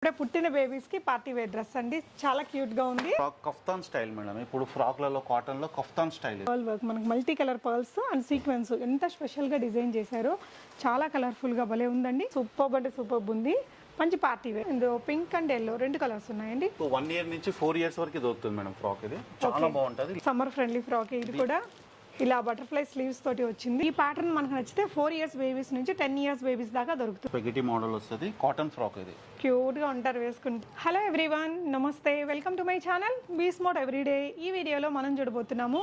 ఇప్పుడే పుట్టిన బేబీస్ కి పార్టీ వేర్ డ్రెస్ అండి, చాలా క్యూట్ గా ఉంది. Kaftan style madam. ఇప్పుడు ఫ్రాక్లలో కాటన్ లో కఫ్తాన్ స్టైల్ పర్ల్ వర్క్, మనకు multi colour pearls and sequence ఎంత స్పెషల్ గా డిజైన్ చేశారో, చాలా కలర్ఫుల్ గా భలే ఉందండి. సూపర్ అంటే సూపర్ ఉంది. మంచి పార్టీ వేర్. ఇందులో పింక్ అండ్ ఎల్లో రెండు కలర్స్ ఉన్నాయండి. 1 ఇయర్ నుంచి 4 ఇయర్స్ వరకు దొరుకుతుంది మేడం ఫ్రాక్. ఇది చాలా బాగుంటది. Summer friendly frock. ఇది కూడా ఇలా బటర్ఫ్లై స్లీవ్స్ తోటి వచ్చింది. ఈ ప్యాటర్న్ మనకు నచ్చితే 4 ఇయర్స్ బేబీస్ నుంచి 10 ఇయర్స్ బేబీస్ దాకా దొరుకుతుంది. స్పెగెటీ మోడల్ వస్తుంది, కాటన్ ఫ్రాక్. ఇది క్యూట్ గా ఉంటారు వేసుకుంటే. హలో ఎవ్రీవన్, నమస్తే, welcome to my channel be smart everyday. ఈ వీడియోలో మనం చూడబోతున్నాము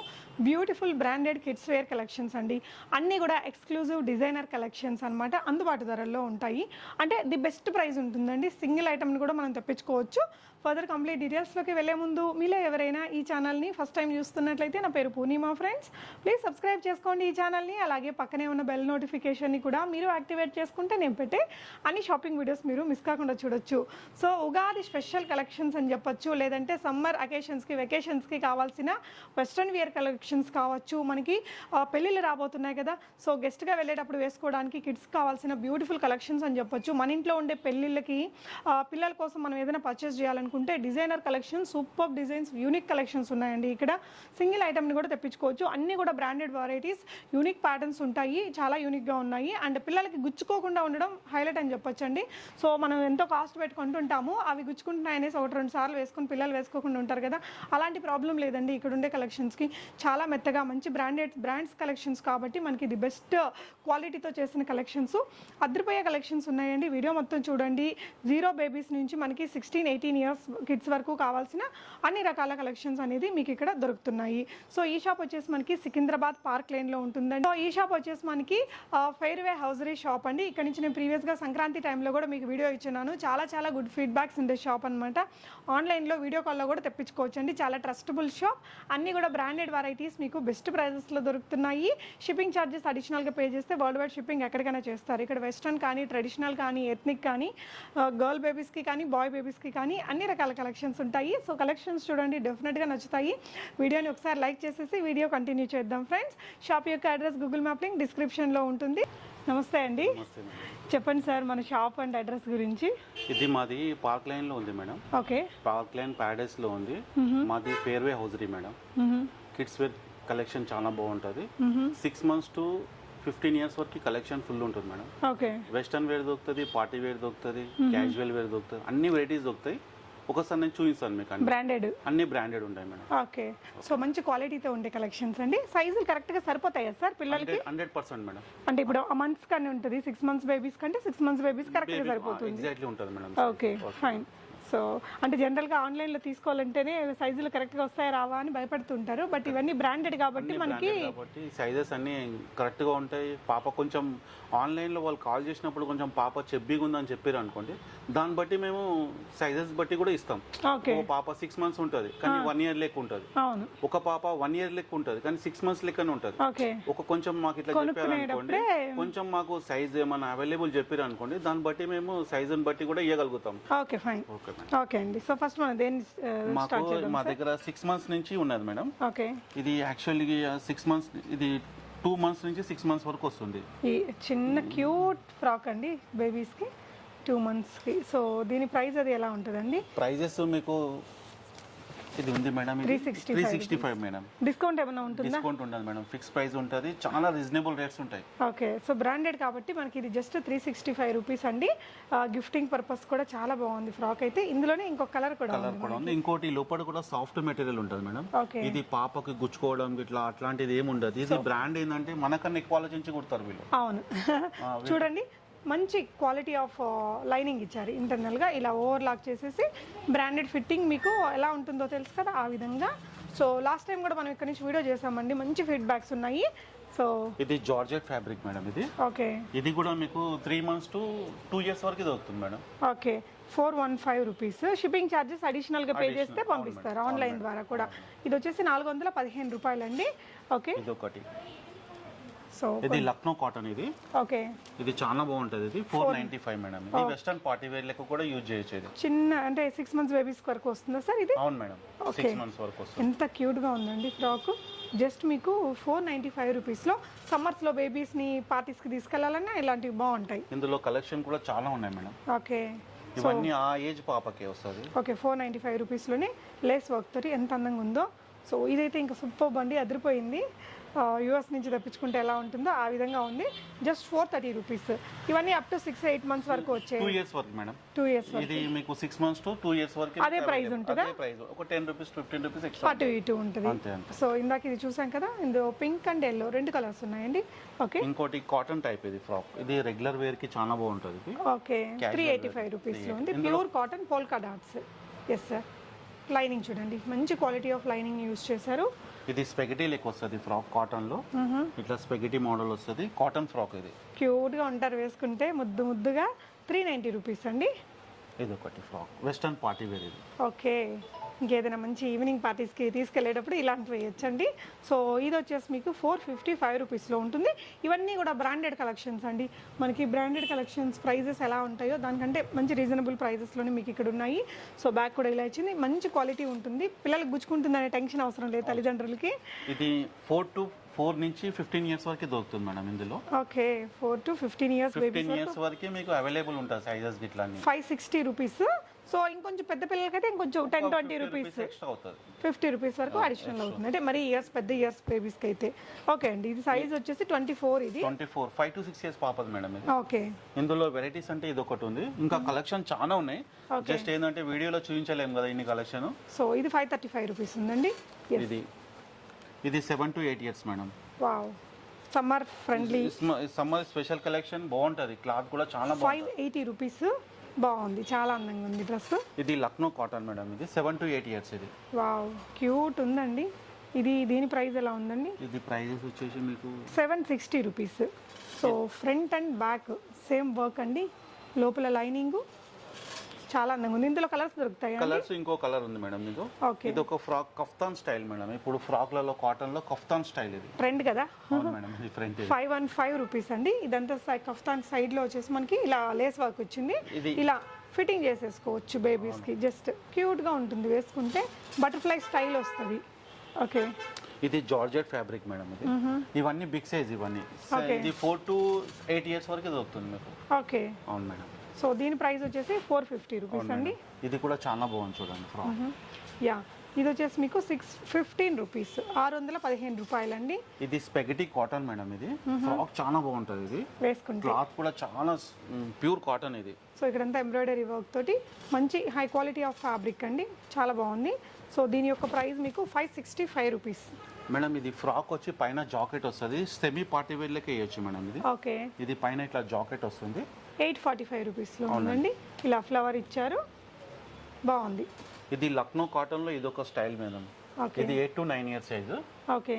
beautiful branded kids wear collections అండి. అన్నీ కూడా ఎక్స్క్లూజివ్ డిజైనర్ కలెక్షన్స్ అనమాట. అందుబాటు ధరల్లో ఉంటాయి. అంటే ది బెస్ట్ ప్రైస్ ఉంటుందండి. సింగిల్ ఐటమ్ని కూడా మనం తెప్పించుకోవచ్చు. ఫర్దర్ కంప్లీట్ డీటెయిల్స్లోకి వెళ్ళే ముందు మీలో ఎవరైనా ఈ ఛానల్ని ఫస్ట్ టైం చూస్తున్నట్లయితే, నా పేరు పూర్ణిమా ఫ్రెండ్స్, ప్లీజ్ సబ్స్క్రైబ్ చేసుకోండి ఈ ఛానల్ని. అలాగే పక్కనే ఉన్న బెల్ నోటిఫికేషన్ని కూడా మీరు యాక్టివేట్ చేసుకుంటే నేను పెట్టే అన్ని షాపింగ్ వీడియోస్ మీరు మిస్ కాకుండా చూడొచ్చు. సో ఉగాది స్పెషల్ కలెక్షన్స్ అని చెప్పొచ్చు, లేదంటే సమ్మర్ అకేషన్స్కి వెకేషన్స్కి కావాల్సిన వెస్ట్రన్ వేర్ కలెక్షన్స్ కావచ్చు. మనకి పెళ్ళిళ్ళు రాబోతున్నాయి కదా, సో గెస్ట్గా వెళ్ళేటప్పుడు వేసుకోవడానికి కిడ్స్ కావాల్సిన బ్యూటిఫుల్ కలెక్షన్స్ అని చెప్పొచ్చు. మన ఇంట్లో ఉండే పెళ్ళిళ్ళకి పిల్లల కోసం మనం ఏదైనా పర్చేస్ చేయాలనుకుంటే designer collections, super designs, unique collections ఉన్నాయండి. ఇక్కడ సింగిల్ ఐటమ్ని కూడా తెప్పించుకోవచ్చు. అన్నీ కూడా బ్రాండెడ్ వెరైటీస్, యూనిక్ ప్యాటర్న్స్ ఉంటాయి, చాలా యూనిక్గా ఉన్నాయి. అండ్ పిల్లలకి గుచ్చుకోకుండా ఉండడం హైలైట్ అని చెప్పొచ్చు అండి. సో మనం ఎంతో కాస్ట్ పెట్టుకుంటుంటాము, అవి గుచ్చుకుంటున్నాయనేసి 1-2 సార్లు వేసుకుని పిల్లలు వేసుకోకుండా ఉంటారు కదా, అలాంటి ప్రాబ్లం లేదండి ఇక్కడ ఉండే కలెక్షన్స్కి. చాలా మెత్తగా మంచి బ్రాండ్స్ కలెక్షన్స్ కాబట్టి మనకి ది బెస్ట్ క్వాలిటీతో చేసిన కలెక్షన్స్, అద్రిపోయే కలెక్షన్స్ ఉన్నాయండి. వీడియో మొత్తం చూడండి. 0 బేబీస్ నుంచి మనకి 16-18 ఇయర్స్ కిడ్స్ వరకు కావాల్సిన అన్ని రకాల కలెక్షన్స్ అనేది మీకు ఇక్కడ దొరుకుతున్నాయి. సో ఈ షాప్ వచ్చేసి మనకి సికింద్రాబాద్ పార్క్ లైన్లో ఉంటుందండి. సో ఈ షాప్ వచ్చేసి మనకి ఫెయిర్వే హౌజరీ షాప్ అండి. ఇక్కడ నుంచి నేను ప్రీవియస్గా సంక్రాంతి టైంలో కూడా మీకు వీడియో ఇచ్చినాను. చాలా గుడ్ ఫీడ్బ్యాక్స్ ఉండే షాప్ అనమాట. ఆన్లైన్లో వీడియో కాల్లో కూడా తెప్పించుకోవచ్చు అండి. చాలా ట్రస్టబుల్ షాప్. అన్నీ కూడా బ్రాండెడ్ వెరైటీస్ మీకు బెస్ట్ ప్రైజెస్లో దొరుకుతున్నాయి. షిప్పింగ్ ఛార్జెస్ అడిషనల్గా పే చేస్తే వరల్డ్ వైడ్ షిప్పింగ్ ఎక్కడికైనా చేస్తారు. ఇక్కడ వెస్ట్రన్ కానీ, ట్రెడిషనల్ కానీ, ఎథ్నిక్ కానీ, గర్ల్ బేబీస్కి కానీ, బాయ్ బేబీస్కి కానీ అన్ని రకాల కలెక్షన్స్ ఉంటాయి. సో కలెక్షన్స్ చూడండి, డెఫినెట్గా నచ్చుతాయి. వీడియోని ఒకసారి లైక్ చేసేసి వీడియో కంటిన్యూ చేద్దాం ఫ్రెండ్స్. షాప్ యొక్క అడ్రస్ గూగుల్ మ్యాప్ లింక్ డిస్క్రిప్షన్లో ఉంటుంది. నమస్తే అండి, చెప్పండి సార్ మన షాప్ అండ్ అడ్రస్ గురించి. ఇది మాది పార్క్ లైన్ లో ఉంది madam. Okay, park line paradise లో ఉంది. మాది fairway hosiery madam. Kids wear collection చాలా బాగుంటుంది. 6 months to 15 years వరకు కలెక్షన్ ఫుల్ ఉంటుంది మేడం. ఓకే, వెస్టర్న్ వేర్ దొరుకుతుంది, పార్టీ వేర్ దొరుకుతుంది, క్యాజువల్ వేర్ దొరుకుతుంది, అన్ని వెరైటీస్ దొరుకుతాయి. ఒకసారి నేను చూపిస్తాను మీకు. అన్ని బ్రాండెడ్ ఉంటాయి మేడం. ఓకే, సో మంచి క్వాలిటీతో ఉండే కలెక్షన్స్ అండి. సైజులు కరెక్ట్ గా సరిపోతాయా సార్ పిల్లలకి? 100% మేడం. అంటే ఇప్పుడు మంత్స్ కానీ ఉంటుంది, 6 months బేబీస్ కంటే 6 months బేబీస్ కరెక్ట్ గా సరిపోతుంది. ఎగ్జాక్ట్లీ ఉంటుంది మేడం. Okay fine. సో అంటే జనరల్గా ఆన్లైన్లో తీసుకోవాలంటేనే సైజులు కరెక్ట్గా వస్తాయి రావా అని భయపడుతుంటారు. బట్ ఇవన్నీ బ్రాండెడ్ కాబట్టి మనకి సైజెస్ అన్ని కరెక్ట్గా ఉంటాయి. పాప కొంచెం ఆన్లైన్లో వాళ్ళు కాల్ చేసినప్పుడు కొంచెం పాప చెబ్బీగా ఉందని చెప్పారు అనుకోండి, దాన్ని బట్టి మేము సైజెస్ బట్టి కూడా ఇస్తాం. ఒక పాప 6 months ఉంటుంది కానీ 1 year లెక్క ఉంటుంది. ఒక పాప 1 year లెక్క ఉంటుంది కానీ 6 months లెక్కనే ఉంటుంది. ఒక కొంచెం మాకు ఇట్లా చెప్పారు అనుకోండి, కొంచెం మాకు సైజ్ ఏమైనా అవైలబుల్ చెప్పారు అనుకోండి, దాన్ని బట్టి మేము సైజుని బట్టి కూడా ఇవ్వగలుగుతాం. Okay fine. ఓకే అండి, సో ఫస్ట్ మనం దేని స్టార్ట్ చేద్దాం? మా దగ్గర 6 months నుంచి ఉన్నది మేడం. ఓకే, ఇది యాక్చువల్లీ 6 months, ఇది 2 months నుంచి 6 months వరకు వస్తుంది. ఈ చిన్న క్యూట్ ఫ్రాక్ అండి బేబీస్ కి 2 months కి. సో దీని ప్రైస్ అది ఎలా ఉంటుందండి? ప్రైజెస్ మీకు ఇది ఉంది మేడం, 365 మేడం. డిస్కౌంట్ ఏమైనా ఉంటుందా? డిస్కౌంట్ ఉండదు మేడం, ఫిక్స్ ప్రైస్ ఉంటుంది. చాలా రీజనబుల్ రేట్స్ ఉంటాయి. ఓకే, సో బ్రాండెడ్ కాబట్టి మనకి ఇది జస్ట్ 365 రూపీస్ అండి. గిఫ్టింగ్ పర్పస్ కూడా చాలా బాగుంది ఫ్రాక్ అయితే. ఇందులోనే ఇంకొక కలర్ కూడా ఉంది. ఇంకోటి లోపల కూడా సాఫ్ట్ మెటీరియల్ ఉంటుంది మేడం. ఇది పాపకి గుచ్చుకోవడం ఇట్లా అట్లాంటిది ఏమి ఉండదు. ఇది బ్రాండ్ ఏంటంటే మనకన్నా ఎక్కువ ఆలోచించి కుడతారు వీళ్ళు. అవును చూడండి, మంచి క్వాలిటీ ఆఫ్ లైనింగ్ ఇచ్చారు. ఇంటర్నల్గా ఇలా ఓవర్లాక్ చేసేసి బ్రాండెడ్ ఫిట్టింగ్ మీకు ఎలా ఉంటుందో తెలుసు కదా ఆ విధంగా. సో లాస్ట్ టైం కూడా మనం ఇక్కడ నుంచి వీడియో చేసామండి, మంచి ఫీడ్బ్యాక్స్ ఉన్నాయి. సో ఇది జార్జెట్ ఫ్యాబ్రిక్ మేడం. ఇది ఓకే, ఇది కూడా మీకు 3 months to 2 years వరకు దొరుకుతుంది madam. Okay, 415 rupees. Shipping charges అడిషనల్గా పే చేస్తే పంపిస్తారు ఆన్లైన్ ద్వారా కూడా. ఇది వచ్చేసి 415 రూపాయలండి. ఓకే, ఇది ఒకటి. సో ఇది లక్నో కాటన్. ఇది ఓకే, ఇది చాలా బాగుంటది. ఇది 495 మేడం. ఇది వెస్టర్న్ పార్టీ వేర్ లెక్క కూడా యూజ్ చేయొచ్చు. ఇది చిన్న అంటే 6 months బేబీస్ వరకు వస్తుందా సార్ ఇది? అవును మేడం, 6 months వరకు వస్తుంది. ఎంత క్యూట్ గా ఉందండి ఫ్రాక్. జస్ట్ మీకు 495 రూపీస్లో సమ్మర్స్లో బేబీస్ని పార్టీస్కి తీసుకెళ్లాలన్నా ఇలాంటివి బాగుంటాయి. ఇందులో కలెక్షన్ కూడా చాలా ఉన్నాయి మేడం. ఓకే, ఇవన్నీ ఆ ఏజ్ పాపకే వస్తుంది. ఓకే, 495 రూపీస్లోనే లేస్ వర్క్ తోటి ఎంత అందంగా ఉందో. సో ఇదైతే ఇంకా సూపర్ బండి, అదిరిపోయింది. యూఎస్ నుంచి తెప్పించుకుంటే ఎలా ఉంటుందో ఆ విధంగా ఉంది. Just 430 rupees. ఇవన్నీ అప్ టు 6-8 మంత్స్ వరకు వచ్చాయి. 2 years వరకు మేడం. 2 years ఇది మీకు 6 months to 2 years వరకు అదే ప్రైస్ ఉంటుందా? అదే ప్రైస్, ఒక 10 రూపీస్ 15 రూపీస్ ఎక్స్ట్రా అటు ఇటు ఉంటుంది. అంతే అంతే. సో ఇందాక ఇది చూసాం కదా, ఇందులో పింక్ అండ్ ఎల్లో 2 కలర్స్ ఉన్నాయండి. ఓకే, ఇంకోటి కాటన్ టైప్ ఇది ఫ్రాక్. ఇది రెగ్యులర్ వేర్ కి చాలా బాగుంటుంది ఇది. ఓకే, 385 రూపీస్లో ఉంది. Pure cotton polka dots. Yes sir. Lining చూడండి, మంచి క్వాలిటీ ఆఫ్ లైనింగ్ యూజ్ చేశారు. ఇది స్పెగటీ లెక్క వస్తుంది ఫ్రాక్, కాటన్ లో ఇట్లా స్పెగటీ మోడల్ వస్తుంది. కాటన్ ఫ్రాక్ ఇది. క్యూట్గా ఉంటారు వేసుకుంటే, ముద్దు ముద్దుగా. 390 రూపీస్ అండి. ఇది ఒకటి ఫ్రాక్, వెస్టర్న్ పార్టీ వేర్ ఇది. ఓకే, ఇంకేదైనా మంచి ఈవినింగ్ పార్టీస్కి తీసుకెళ్ళేటప్పుడు ఇలాంటివి వేయచ్చండి. సో ఇది వచ్చేసి మీకు 455 రూపీస్లో ఉంటుంది. ఇవన్నీ కూడా బ్రాండెడ్ కలెక్షన్స్ అండి. మనకి బ్రాండెడ్ కలెక్షన్స్ ప్రైజెస్ ఎలా ఉంటాయో దానికంటే మంచి రీజనబుల్ ప్రైజెస్లోనే మీకు ఇక్కడ ఉన్నాయి. సో బ్యాగ్ కూడా ఇలా ఇచ్చింది, మంచి క్వాలిటీ ఉంటుంది. పిల్లలకు గుచ్చుకుంటుందనే టెన్షన్ అవసరం లేదు తల్లిదండ్రులకి. ఇది 4 నుంచి 15 ఇయర్స్ వరకు దొరుకుతుంది మేడం ఇందులో. ఓకే, 4 to 15 ఇయర్స్ 15 ఇయర్స్ వరకు మీకు అవైలబుల్ ఉంటుంది సైజెస్ గిట్లా 560 రూపీస్. సో ఇంకొంచెం పెద్ద పిల్లలకైతే ఇంకొంచెం 10-20 రూపీస్, ఎక్స్ట్రా అవుతుంది. 50 రూపీస్ వరకు అడిషనల్ అవుతుంది. అంటే మరి ఇయర్స్, పెద్ద ఇయర్స్ బేబీస్కి అయితే. ఓకే అండి, ఇది సైజ్ వచ్చేసి 24. ఇది 24, 5 to 6 ఇయర్స్ పాపది మేడం ఇది. ఓకే, ఇందులో వెరైటీస్ అంటే ఇది ఒకటి ఉంది, ఇంకా కలెక్షన్ చాలా ఉన్నాయి. జస్ట్ ఏంటంటే వీడియోలో చూపించలేము కదా ఇన్ని కలెక్షన్. సో ఇది 535 రూపీస్ ఉందండి. ఇది 7 to 8 years madam. Wow, summer friendly, summer special collection బాగుంటుంది. క్లాత్ కూడా చాలా బాగుంటుంది. 580 రూపీస్. బాగుంది, చాలా అందంగా ఉంది డ్రెస్. ఇది లక్నో కాటన్ మేడం. ఇది 7 to 8 ఇయర్స్ ఇది. వావ్, క్యూట్ ఉందండి. ఇది దీని ప్రైస్ ఎలా ఉందండి? ఇది ప్రైజెస్ వచ్చేసి మీకు 760 rupees. So front and back same work అండి. లోపల లైనింగ్ చాలా అందంగా ఉంది. ఇందులో కలర్స్ దొరుకుతాయి. కలర్స్ ఇంకో కలర్ ఉంది మేడం మీకు. ఇది ఒక ఫ్రాక్ కఫ్తాన్ స్టైల్ మేడం. ఇప్పుడు ఫ్రాక్లలో కాటన్ లో కఫ్తాన్ స్టైల్ ఇది ట్రెండ్ కదా. అవును మేడం, ఇది ఫ్రంట్ 515 రూపీస్ అండి. ఇదంతా కఫ్తాన్ సైడ్ లో వచ్చేసి మనకి ఇలా లేస్ వర్క్ వచ్చింది. ఇలా ఫిట్టింగ్ చేసేసుకోవచ్చు బేబీస్ కి. జస్ట్ క్యూట్ గా ఉంటుంది వేసుకుంటే. బటర్ఫ్లై స్టైల్ వస్తుంది. ఓకే, ఇది జార్జెట్ ఫ్యాబ్రిక్ మేడం. ఇది ఇవన్నీ బిగ్ సైజ్. ఇవన్నీ ఇది 4 to 8 ఇయర్స్ వరకు దొరుకుతుంది మీకు. ఓకే, అవును మేడం. సో దీని ప్రైస్ వచ్చేసి 450 రూపీస్ అండి. ఇది కూడా చాలా బాగుంది చూడండి ఫ్రాక్. యా, ఇది వచ్చేసి మీకు 615 రూపీస్, 615 రూపాయలండి. ఇది స్పెగటీ కాటన్ మేడం. ఇది ఫ్రాక్ చాలా బాగుంటుంది. ఇది వేసుకుంటే క్లాత్ కూడా చాలా ప్యూర్ కాటన్ ఇది. సో ఇక్కడంతా ఎంబ్రాయిడరీ వర్క్ తోటి మంచి హై క్వాలిటీ ఆఫ్ ఫ్యాబ్రిక్ అండి, చాలా బాగుంది. సో దీని యొక్క ప్రైస్ మీకు 565 రూపీస్ మేడం. ఇది ఫ్రాక్ వచ్చి పైన జాకెట్ వస్తుంది. సెమీ పార్టీ వేర్ లెక్క వేయచ్చు మేడం ఇది. ఓకే, ఇది పైన ఇట్లా జాకెట్ వస్తుంది. 845 రూపీస్లో ఉందండి. ఇలా ఫ్లవర్ ఇచ్చారు, బాగుంది. ఇది లక్నో కాటన్ లో ఇది ఒక స్టైల్ మేడం. ఇది 8 to 9 ఇయర్స్ సైజ్. ఓకే,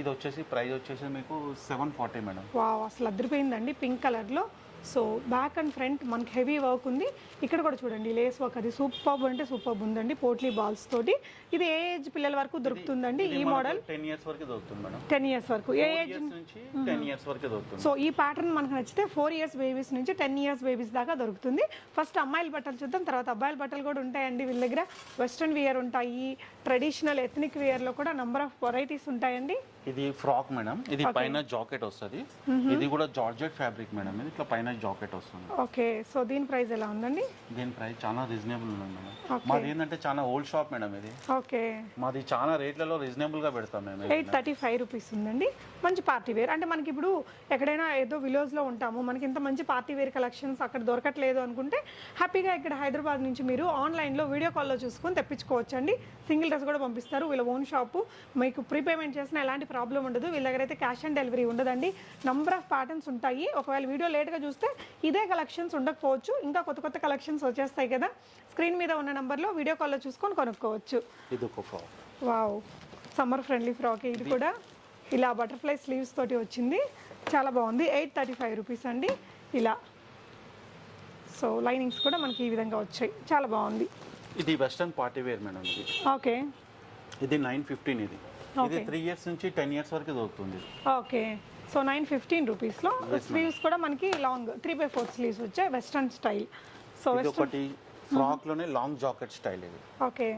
ఇది వచ్చేసి ప్రైస్ వచ్చేసి మీకు 740 మేడం. వావ్, అసలు అదిరిపోయిందండి పింక్ కలర్లో. సో బ్యాక్ అండ్ ఫ్రంట్ మనకి హెవీ వర్క్ ఉంది. ఇక్కడ కూడా చూడండి లేస్ వర్క్, అది సూపర్ అంటే సూపర్ ఉందండి. పోట్లీ బాల్స్ తోటి. ఇది ఏ ఏజ్ పిల్లల వరకు దొరుకుతుందండి ఈ మోడల్? 10 ఇయర్స్ వరకు దొరుకుతుంది మేడం. 10 ఇయర్స్ వరకు. ఏ ఏజ్ నుంచి 10 ఇయర్స్ వరకు దొరుకుతుంది. సో ఈ ప్యాటర్న్ మనకు నచ్చితే 4 ఇయర్స్ బేబీస్ నుంచి 10 ఇయర్స్ బేబీస్ దాకా దొరుకుతుంది. ఫస్ట్ అమ్మాయిల బట్టలు చూద్దాం, తర్వాత అబ్బాయిల బట్టలు కూడా ఉంటాయండి వీళ్ళ దగ్గర. వెస్ట్రన్ వేర్ ఉంటాయి, ట్రెడిషనల్ ఎథనిక్ వేర్ లో కూడా నంబర్ ఆఫ్ వెరైటీస్ ఉంటాయండి. ఇది ఫ్రాక్ మేడం. ఇది పైన జాకెట్ వస్తుంది. ఇది కూడా జార్జెట్ ఫ్యాబ్రిక్ మేడం. ఇది ఇట్లా పైన జాకెట్ వస్తుంది. ఓకే, సో దీని ప్రైస్ ఎలా ఉందండి? దీని ప్రైస్ చాలా రీజనబుల్ ఉంది మేడం. మాది ఏంటంటే చాలా ఓల్డ్ షాప్ మేడం ఇది. ఓకే, మాది చాలా రేట్లలో రీజనబుల్ గా పెడతాం మేము. 835 రూపీస్ ఉందండి. మంచి పార్టీ వేర్. అంటే మనకి ఇప్పుడు ఎక్కడైనా ఏదో విలేజ్ లో ఉంటాము, మనకి ఇంత మంచి పార్టీ వేర్ కలెక్షన్స్ అక్కడ దొరకట్లేదు అనుకుంటే హ్యాపీగా ఇక్కడ హైదరాబాద్ నుంచి మీరు ఆన్లైన్ లో వీడియో కాల్లో చూసుకొని తెప్పించుకోవచ్చు అండి. సింగిల్ డ్రెస్ కూడా పంపిస్తారు. వీళ్ళ ఓన్ షాపు. మీకు ప్రీపేమెంట్ చేసిన ఎలాంటి ప్రాబ్లం ఉండదు. వీళ్ళ దగ్గర అయితే క్యాష్ ఆన్ డెలివరీ ఉండదండి. నంబర్ ఆఫ్ ప్యాటర్న్స్ ఉంటాయి. ఒకవేళ వీడియో లేట్గా చూస్తే ఇదే కలెక్షన్స్ ఉండకపోవచ్చు, ఇంకా కొత్త కొత్త కలెక్షన్స్ వచ్చేస్తాయి కదా. స్క్రీన్ మీద ఉన్న నంబర్లో వీడియో కాల్లో చూసుకొని కొనుక్కోవచ్చు. ఇది ఒక frock. Wow, summer friendly frock. ఇది కూడా ఇలా బటర్ఫ్లై స్లీవ్స్ తోటి వచ్చింది, చాలా బాగుంది. 835 రూపీస్ అండి. ఇలా సో లైనింగ్స్ కూడా మనకి ఈ విధంగా వచ్చాయి, చాలా బాగుంది. ఇది వెస్టర్న్ పార్టీ వేర్ మేడం. ఇది ఓకే, ఇది 915. ఇది 3 ఇయర్స్ నుంచి 10 ఇయర్స్ వరకు దొరుకుతుంది. ఓకే, సో 915 రూపీస్లో. స్లీవ్స్ కూడా మనకి లాంగ్ 3/4 స్లీవ్స్ వచ్చాయి, వెస్టర్న్ స్టైల్. సో ఒకటి ఫ్రాక్ లోనే లాంగ్ జాకెట్ స్టైల్ ఇది. ఓకే,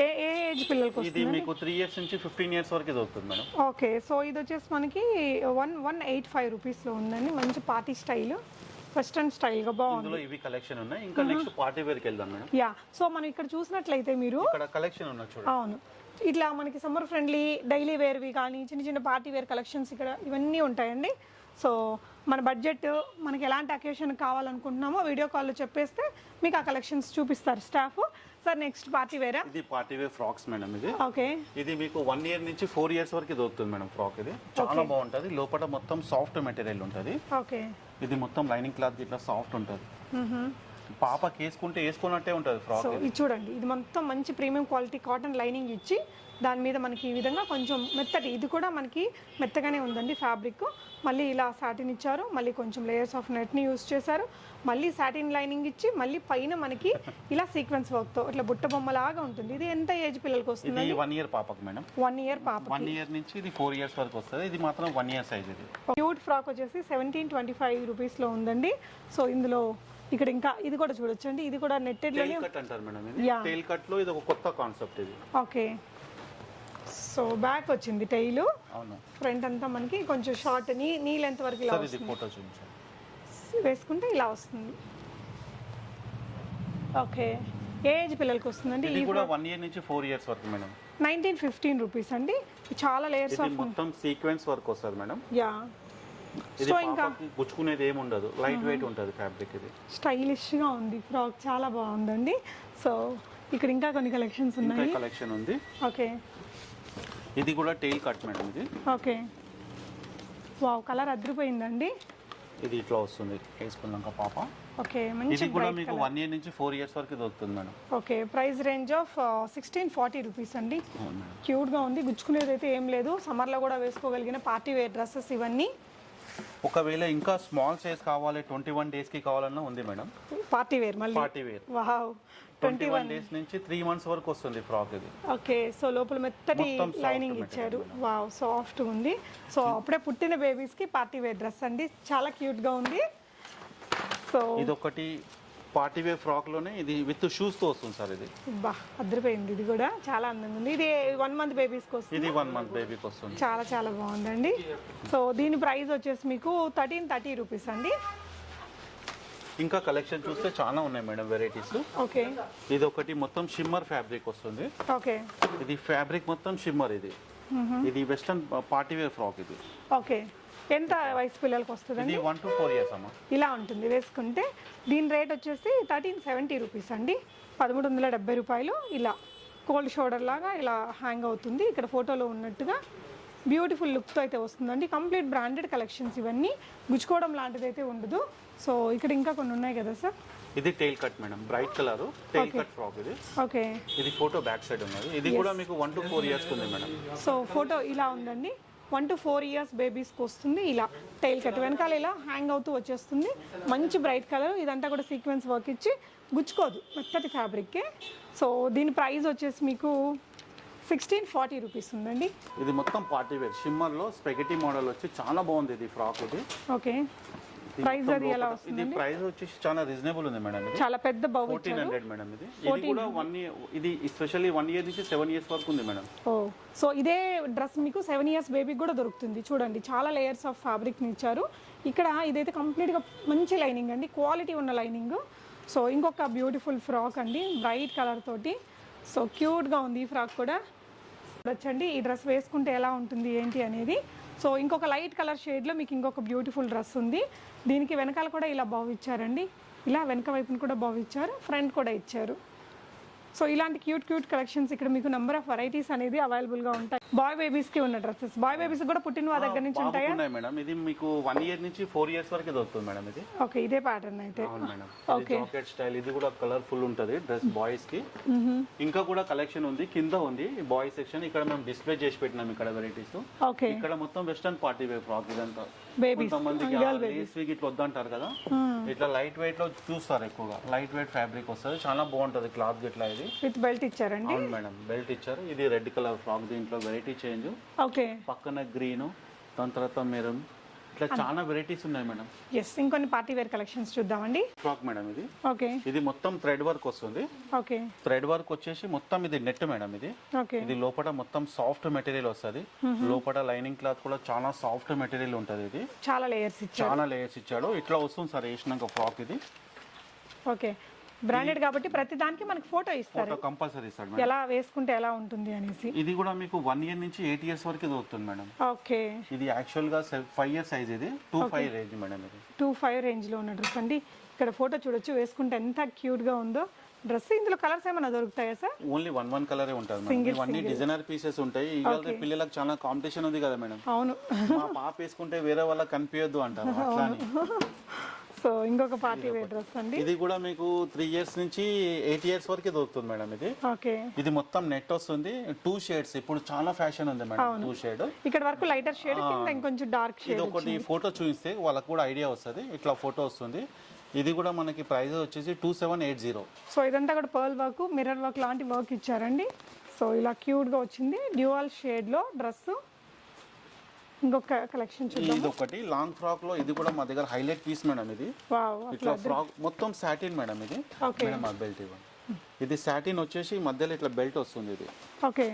ఏ ఏజ్ పిల్లలకు? ఇది మీకు 3 ఇయర్స్ నుంచి 15 ఇయర్స్ వరకు దొరుకుతుంది మేడం. ఓకే, సో ఇది వచ్చేసి మనకి 185 రూపీస్లో ఉందండి. మంచి పార్టీ స్టైల్. వెస్ట్రన్ స్టైల్ గా బాగుంది. ఇందులో ఇవి కలెక్షన్ ఉన్నాయి. ఇంకా నెక్స్ట్ పార్టీ వేర్ కి వెళ్దాం మేడం. యా, సో మనం ఇక్కడ చూసినట్లయితే మీరు ఇక్కడ కలెక్షన్ ఉన్నాయి చూడండి. అవును, ఇట్లా మనకి సమ్మర్ ఫ్రెండ్లీ డైలీ వేర్వి కానీ చిన్న చిన్న పార్టీ వేర్ కలెక్షన్స్ ఇక్కడ ఇవన్నీ ఉంటాయండి. సో మన బడ్జెట్ మనకి ఎలాంటి అకేషన్ కావాలనుకుంటున్నామో వీడియో కాల్లో చెప్పేస్తే మీకు ఆ కలెక్షన్స్ చూపిస్తారు స్టాఫ్. సార్ నెక్స్ట్ పార్టీ వేరా? ఇది పార్టీ వేర్ ఫ్రాక్స్ మేడం. ఇది ఓకే, ఇది మీకు 1 ఇయర్ నుంచి 4 ఇయర్స్ వరకు దొరుకుతుంది మేడం ఫ్రాక్. ఇది చాలా బాగుంటది. లోపల మొత్తం సాఫ్ట్ మెటీరియల్ ఉంటుంది. ఓకే, ఇది మొత్తం లైనింగ్ క్లాత్ ఇట్లా సాఫ్ట్ ఉంటుంది. పాపకి వేసుకుంటే వేసుకున్నట్టే ఉంటుంది ఫ్రాక్. సో ఇది చూడండి, ఇది మొత్తం మంచి ప్రీమియం క్వాలిటీ కాటన్ లైనింగ్ ఇచ్చి దాని మీద మనకి ఈ విధంగా కొంచెం మెత్తటి, ఇది కూడా మనకి మెత్తగానే ఉందండి ఫ్యాబ్రిక్. మళ్ళీ ఇలా సాటిన్ ఇచ్చారు, మళ్ళీ కొంచెం లేయర్స్ ఆఫ్ నెట్ని యూస్ చేశారు, మళ్ళీ సాటిన్ లైనింగ్ ఇచ్చి మళ్ళీ పైన మనకి ఇలా సీక్వెన్స్ వర్క్తో ఇట్లా బుట్ట బొమ్మలాగా ఉంటుంది. ఇది ఎంత ఏజ్ పిల్లలకి వస్తుంది? ఇది 1 ఇయర్ పాపకి మేడం. 1 ఇయర్ పాప. 1 ఇయర్ నుంచి ఇది 4 ఇయర్స్ వరకు వస్తుంది. ఇది మాత్రం 1 ఇయర్ సైజ్. ఇది క్యూట్ ఫ్రాక్ వచ్చేసి 1725 రూపీస్లో ఉందండి. సో ఇందులో ఇక్కడ ఇంకా ఇది కూడా చూడొచ్చండి, ఇది కూడా నెట్టెడ్ లోనే కట్ అంటారు మేడం. ఇది టైల్ కట్ లో ఇది ఒక కొత్త కాన్సెప్ట్ ఇది. ఓకే, సో బ్యాక్ వచ్చింది టైల్. అవును, ఫ్రంట్ అంతా మనకి కొంచెం షార్ట్ నీ లెంత్ వరకు ఇలా ఇది ఫోటో చూపించండి. వేసుకుంటే ఇలా వస్తుంది. ఓకే, ఏజ్ పిల్లలకి వస్తుందండి. ఇది కూడా 1 ఇయర్ నుంచి 4 ఇయర్స్ వరకు మేడం. 1915 రూపీస్ అండి. చాలా లేయర్స్ ఆఫ్ మొత్తం సీక్వెన్స్ వర్క్ వస్తుంది మేడం. యా, ఇది ఇంకా గుచ్చుకునేది ఏమి ఉండదు, లైట్ వెయిట్ ఉంటుంది ఫ్యాబ్రిక్. ఇది స్టైలిష్ గా ఉంది ఫ్రాక్, చాలా బాగుందండి. సో ఇక్కడ ఇంకా కొన్ని కలెక్షన్స్ ఉన్నాయి. కలెక్షన్ ఉంది. ఓకే, ఇది కూడా టైల్ కట్ మేడం. ఇది ఓకే, వావ్, కలర్ అదిరిపోయిందండి. ఇది ఇట్లా వస్తుంది వేసుకున్నాక పాప. ఓకే, ఇది మంచి కూడా మీకు 1 ఇయర్ నుంచి 4 ఇయర్స్ వరకు దొరుకుతుంది madam. Okay, price range of 1640 rupees అండి. క్యూట్ గా ఉంది, గుచ్చుకునేది అయితే ఏం లేదు. సమ్మర్ లో కూడా వేసుకోగలిగిన పార్టీ వేర్ డ్రెస్సెస్ ఇవన్నీ. ఒకవేళ ఇంకా స్మాల్ సైజ్ కావాలి 21 డేస్ కి కావాలన్నా ఉంది మేడం. పార్టీ వేర్ మళ్ళీ పార్టీ వేర్. వావ్, 21 డేస్ నుంచి 3 మంత్స్ వరకు వస్తుంది ఫ్రాక్. ఇది ఓకే, సో లోపల మెత్తటి లైనింగ్ ఇచ్చారు. వావ్, సాఫ్ట్ ఉంది. సో అప్పుడే పుట్టిన బేబీస్ కి పార్టీ వేర్ డ్రెస్ అండి, చాలా క్యూట్ గా ఉంది. సో ఇది ఒకటి పార్టీ వేర్ ఫ్రాక్ లోనే ఇది విత్ షూస్ తో వస్తుంది సార్. ఇది బా అదిరిపోయింది, ఇది కూడా చాలా అందంగా ఉంది. ఇది 1 మంత్ బేబీస్ కి వస్తుంది. ఇది 1 మంత్ బేబీకి వస్తుంది. చాలా చాలా బాగుందండి. సో దీని ప్రైస్ వచ్చేసి మీకు 1330 రూపీస్ అండి. ఇంకా కలెక్షన్ చూస్తే చాలా ఉన్నాయి మేడం వెరైటీస్. ఓకే, ఇది ఒకటి మొత్తం షిమ్మర్ ఫ్యాబ్రిక్ వస్తుంది. ఓకే, ఇది ఫ్యాబ్రిక్ మొత్తం షిమ్మర్. ఇది వెస్టర్న్ పార్టీ వేర్ ఫ్రాక్. ఇది ఓకే, ఎంత వయసు పిల్లలకి వస్తుందండి? ఇది 1 to 4 ఇయర్స్ అమ్మా. ఇలా ఉంటుంది వేసుకుంటే. దీని రేట్ వచ్చేసి 1370 రూపీస్ అండి, 1370 రూపాయలు. ఇలా కోల్డ్ షోల్డర్ లాగా ఇలా హ్యాంగ్ అవుతుంది, ఇక్కడ ఫోటోలో ఉన్నట్టుగా బ్యూటిఫుల్ లుక్తో అయితే వస్తుందండి. కంప్లీట్ బ్రాండెడ్ కలెక్షన్స్ ఇవన్నీ, గుచ్చుకోవడం లాంటిది అయితే ఉండదు. సో ఇక్కడ ఇంకా కొన్ని ఉన్నాయి కదా సార్. ఇది tail cut madam, bright colour tail cut frock. ఇది ఓకే, ఇది ఫోటో బ్యాక్ సైడ్ ఉన్నది. ఇది కూడా మీకు 1 to 4 ఇయర్స్ ఉంది మేడం. సో ఫోటో ఇలా ఉందండి, 1 to 4 ఇయర్స్ బేబీస్కి వస్తుంది. ఇలా టైల్ కట్ వెనకాల ఇలా హ్యాంగ్ అవుతూ వచ్చేస్తుంది. మంచి బ్రైట్ కలర్, ఇదంతా కూడా సీక్వెన్స్ వర్క్ ఇచ్చి గుచ్చుకోదు, మెత్తటి ఫ్యాబ్రిక్కే. సో దీని ప్రైస్ వచ్చేసి మీకు 1640 రూపీస్ ఉందండి. ఇది మొత్తం పార్టీ వేర్ షిమ్మర్ లో స్పెగెటీ మోడల్ వచ్చి చాలా బాగుంది ఇది ఫ్రాక్. ఇది ఓకే, ప్రైస్ అది ఎలా వస్తుంది? ఇది ప్రైస్ వచ్చేసి చాలా రీజనబుల్ ఉంది మేడం. ఇది చాలా పెద్ద బౌ 1400 మేడం. ఇది కూడా 1 ఇయర్, ఇది స్పెషల్లీ 1 ఇయర్ నుంచి 7 ఇయర్స్ వరకు ఉంది మేడం. ఓ, సో ఇదే డ్రెస్ మీకు 7 ఇయర్స్ బేబీకి కూడా దొరుకుతుంది. చూడండి, చాలా లేయర్స్ ఆఫ్ ఫ్యాబ్రిక్ని ఇచ్చారు. ఇక్కడ ఇదైతే కంప్లీట్గా మంచి లైనింగ్ అండి, క్వాలిటీ ఉన్న లైనింగ్. సో ఇంకొక బ్యూటిఫుల్ ఫ్రాక్ అండి, బ్రైట్ కలర్ తోటి. సో క్యూట్గా ఉంది ఈ ఫ్రాక్ కూడా. వచ్చండి ఈ డ్రెస్ వేసుకుంటే ఎలా ఉంటుంది ఏంటి అనేది. సో ఇంకొక లైట్ కలర్ షేడ్లో మీకు ఇంకొక బ్యూటిఫుల్ డ్రెస్ ఉంది. దీనికి వెనకాల కూడా ఇలా బావ్ ఇచ్చారండి, ఇలా వెనక వైపున కూడా బావ్ ఇచ్చారు, ఫ్రంట్ కూడా ఇచ్చారు. సో ఇలాంటి క్యూట్ క్యూట్ కలెక్షన్స్ ఇక్కడ మీకు నెంబర్ ఆఫ్ వెరైటీస్ అనేది అవైలబుల్గా ఉంటాయి. బాయ్ బేబీస్కి ఉన్న డ్రెస్సెస్, బాయ్ బేబీస్ కూడా పుట్టిన వాళ్ళ దగ్గర నుంచి ఉంటాయా? ఉన్నాయి మేడం. ఇది మీకు 1 ఇయర్ నుంచి 4 ఇయర్స్ వరకు దొరుకుతుంది మేడం. ఇది ఓకే, ఇదే ప్యాటర్న్ అయితే. అవును మేడం. ఇది జాకెట్ స్టైల్. ఇది కూడా కలర్ఫుల్ ఉంటుంది డ్రెస్ బాయ్స్ కి. ఇంకా కూడా కలెక్షన్ ఉంది, కింద ఉంది బాయ్స్ సెక్షన్. ఇక్కడ మేము డిస్ప్లే చేసి పెట్టినాం ఇక్కడ వెరైటీస్. ఓకే, ఇక్కడ మొత్తం వెస్టర్న్ పార్టీ వేర్ ఫ్రాక్. ఇదంతా బేబీస్ కొంతమందికి లేస్ వీక్ ఇట్లా వద్దంటారు కదా, ఇట్లా లైట్ వెయిట్ లో చూస్తారు ఎక్కువగా. లైట్ వెయిట్ ఫ్యాబ్రిక్ వస్తుంది, చాలా బాగుంటది క్లాత్ ఇట్లా. ఇది విత్ బెల్ట్ ఇచ్చారండి. అవును మేడం, బెల్ట్ ఇచ్చారు. ఇది రెడ్ కలర్ ఫ్రాక్, దీంట్లో వెరైటీ చేంజ్. ఓకే, పక్కన గ్రీన్, దాని తర్వాత మెరూన్, ఇట్లా చాలా వెరైటీస్ ఉన్నాయి మేడం. ఎస్, ఇంకొన్ని పార్టీ వేర్ కలెక్షన్స్ చూద్దామండి. ఫ్రాక్ మేడం ఇది. ఓకే. ఇది మొత్తం థ్రెడ్ వర్క్ వస్తుంది. ఓకే. థ్రెడ్ వర్క్ వచ్చేసి మొత్తం ఇది నెట్ మేడం ఇది. ఓకే. ఇది లోపల మొత్తం సాఫ్ట్ మెటీరియల్ వస్తుంది. లోపల లైనింగ్ క్లాత్ కూడా చాలా సాఫ్ట్ మెటీరియల్ ఉంటుంది. ఇది చాలా లేయర్స్ ఇచ్చాడు. ఇట్లా వస్తుంది సార్ వేసినాక ఫ్రాక్ ఇది. ఓకే. బ్రాండెడ్ కాబట్టి ప్రతి దానికి మనకి ఫోటో ఇస్తారు, కంపల్సరీ ఇస్తాడు ఎలా వేసుకుంటే ఎలా ఉంటుంది అనేసి. ఇది కూడా మీకు 1 ఇయర్ నుంచి 8 ఇయర్స్ వరకు దొరుకుతుంది మేడం. ఓకే. ఇది యాక్చువల్ గా 5 ఇయర్ సైజ్. ఇది 2.5 రేంజ్ మేడం. ఇది 2.5 రేంజ్ లో ఉన్న డ్రెస్ అండి. ఇక్కడ ఫోటో చూడొచ్చు, వేసుకుంటే ఎంత క్యూట్ గా ఉందో డ్రెస్. ఇందులో కలర్స్ ఏమైనా దొరుకుతాయా సార్? ఓన్లీ వన్ కలరే ఉంటుంది మేడం. ఇవన్నీ డిజైనర్ పీసెస్ ఉంటాయి. ఇవాళ పిల్లలకు చాలా కాంపిటీషన్ ఉంది కదా మేడం. అవును. మా పాప వేసుకుంటే వేరే వాళ్ళకి కనిపించద్దు అంటారు అట్లా అని. సో ఇంకొక పార్టీ వేర్ డ్రెస్ అండి. ఇది కూడా మీకు 3 ఇయర్స్ నుంచి 8 ఇయర్స్ వరకు దొరుకుతుంది మేడం. ఇది ఓకే. ఇది మొత్తం నెట్ వస్తుంది. 2 షేడ్స్ ఇప్పుడు చాలా ఫ్యాషన్ ఉంది మేడం. 2 షేడ్ ఇక్కడ వరకు లైటర్ షేడ్, కింద ఇంకొంచెం డార్క్ షేడ్. ఇది ఒకటి ఫోటో చూపిస్తే వాళ్ళకి కూడా ఐడియా వస్తుంది. ఇట్లా ఫోటో వస్తుంది. ఇది కూడా మనకి ప్రైస్ వచ్చేసి 2780. సో ఇదంతా కూడా పర్ల్ వర్క్, మిర్రర్ వర్క్ లాంటి వర్క్ ఇచ్చారండి. సో ఇలా క్యూట్ గా వచ్చింది డ్యూయల్ షేడ్ లో డ్రెస్. ఇంకొక కలెక్షన్ చూద్దాం. ఇది ఒకటి లాంగ్ ఫ్రాక్ లో, ఇది కూడా మా దగ్గర హైలైట్ పీస్ మేడం. ఇది వావ్, ఇట్లా ఫ్రాక్ మొత్తం సాటిన్ మేడం. ఇది మేడం ఆ బెల్ట్ ఇవ్వండి. ఇది సాటిన్ వచ్చేసి మధ్యలో ఇట్లా బెల్ట్ వస్తుంది. ఇది ఓకే.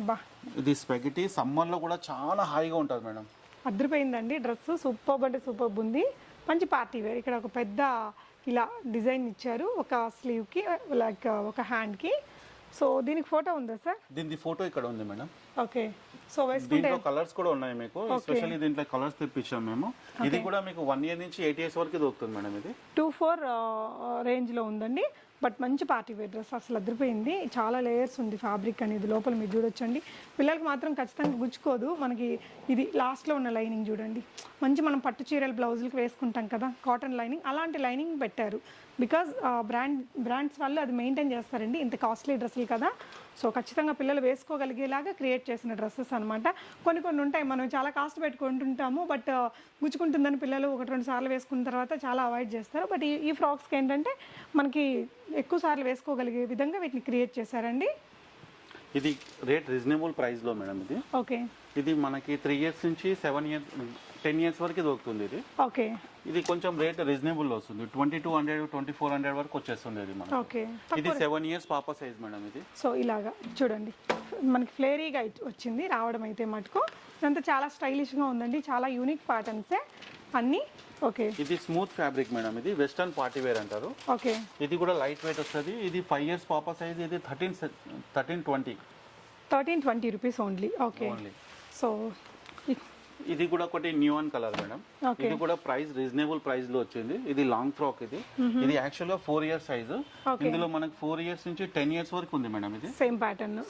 బా, ఇది స్పెగటీ సమ్మర్ లో కూడా చాలా హాయిగా ఉంటుంది మేడం. అదిరిపోయిందండి డ్రెస్. సూపర్ అంటే సూపర్ ఉంది. మంచి పార్టీ వేర్. ఇక్కడ ఒక పెద్ద ఇలా డిజైన్ ఇచ్చారు, ఒక స్లీవ్ కి లైక్ ఒక హ్యాండ్ కి. సో దీనికి ఫోటో ఉందా సార్? దీనికి ఫోటో ఇక్కడ ఉంది మేడం. ఓకే. సో దీంట్లో కలర్స్ కూడా ఉన్నాయి మీకు. ఎస్పెషల్లీ దీంట్లో కలర్స్ తెప్పించాం మేము. ఇది కూడా మీకు 1 ఇయర్ నుంచి 8 ఇయర్స్ వరకు దొరుకుతుంది మేడం. ఇది 2-4 రేంజ్ లో ఉందండి. బట్ మంచి పార్టీ వేర్ డ్రెస్, అసలు అదిరిపోయింది. చాలా లేయర్స్ ఉంది ఫ్యాబ్రిక్ అనేది. లోపల మీరు చూడొచ్చండి. పిల్లలకి మాత్రం ఖచ్చితంగా గుచ్చుకోదు. మనకి ఇది లాస్ట్లో ఉన్న లైనింగ్ చూడండి. మంచి మనం పట్టు చీరల బ్లౌజులకి వేసుకుంటాం కదా, కాటన్ లైనింగ్, అలాంటి లైనింగ్ పెట్టారు. బికాజ్ బ్రాండ్స్ వాళ్ళు అది మెయింటైన్ చేస్తారండి. ఇంత కాస్ట్లీ డ్రెస్సులు కదా. సో ఖచ్చితంగా పిల్లలు వేసుకోగలిగేలాగా క్రియేట్ చేసిన డ్రెస్సెస్ అనమాట. కొన్ని ఉంటాయి, మనం చాలా కాస్ట్ పెట్టుకుంటుంటాము, బట్ గుచ్చుకుంటుందని పిల్లలు 1-2 సార్లు వేసుకున్న తర్వాత చాలా అవాయిడ్ చేస్తారు. బట్ ఈ ఫ్రాక్స్కి ఏంటంటే మనకి ఎక్కువ సార్లు వేసుకోగలిగే విధంగా వీటిని క్రియేట్ చేశారండి. ఇది రేట్ రీజనబుల్ ప్రైస్ లో మేడం. ఇది ఓకే. ఇది మనకి 3 ఇయర్స్ నుంచి 7 ఇయర్స్ 10 ఇయర్స్ వరకు దొరుకుతుంది. ఇది ఓకే. ఇది కొంచెం రేట్ రీజనబుల్ వస్తుంది. 2200 2400 వరకు వచ్చేస్తుంది. ఇది మనకి. ఓకే. ఇది 7 ఇయర్స్ పాప సైజ్ మేడం. ఇది సో ఇలాగా చూడండి, మనకి ఫ్లేరీగా వచ్చింది రావడం అయితే మటుకు. ఇదంతా చాలా స్టైలిష్గా ఉందండి. చాలా యూనిక్ ప్యాటర్న్సే అన్నీ. ఓకే. ఇది స్మూత్ ఫ్యాబ్రిక్ మేడం. ఇది వెస్టర్న్ పార్టీ వేర్ అంటారు. ఓకే. ఇది కూడా లైట్ వెయిట్ వస్తుంది. ఇది 5 ఇయర్స్ పాప సైజ్. ఇది 1320 రూపీస్ ఓన్లీ. ఓకే. సో ఇది కూడా ఒకటి న్యూఆన్ కలర్ మేడం. ఇది కూడా ప్రైస్ రీజనబుల్ ప్రైస్ లో వచ్చింది. ఇది లాంగ్ ఫ్రాక్. ఇది యాక్చువల్ గా 4 ఇయర్స్ సైజ్. ఇందులో మనకి 4 ఇయర్స్ నుంచి 10 ఇయర్స్ వరకు ఉంది మేడం. ఇది సేమ్ ప్యాటర్న్ లో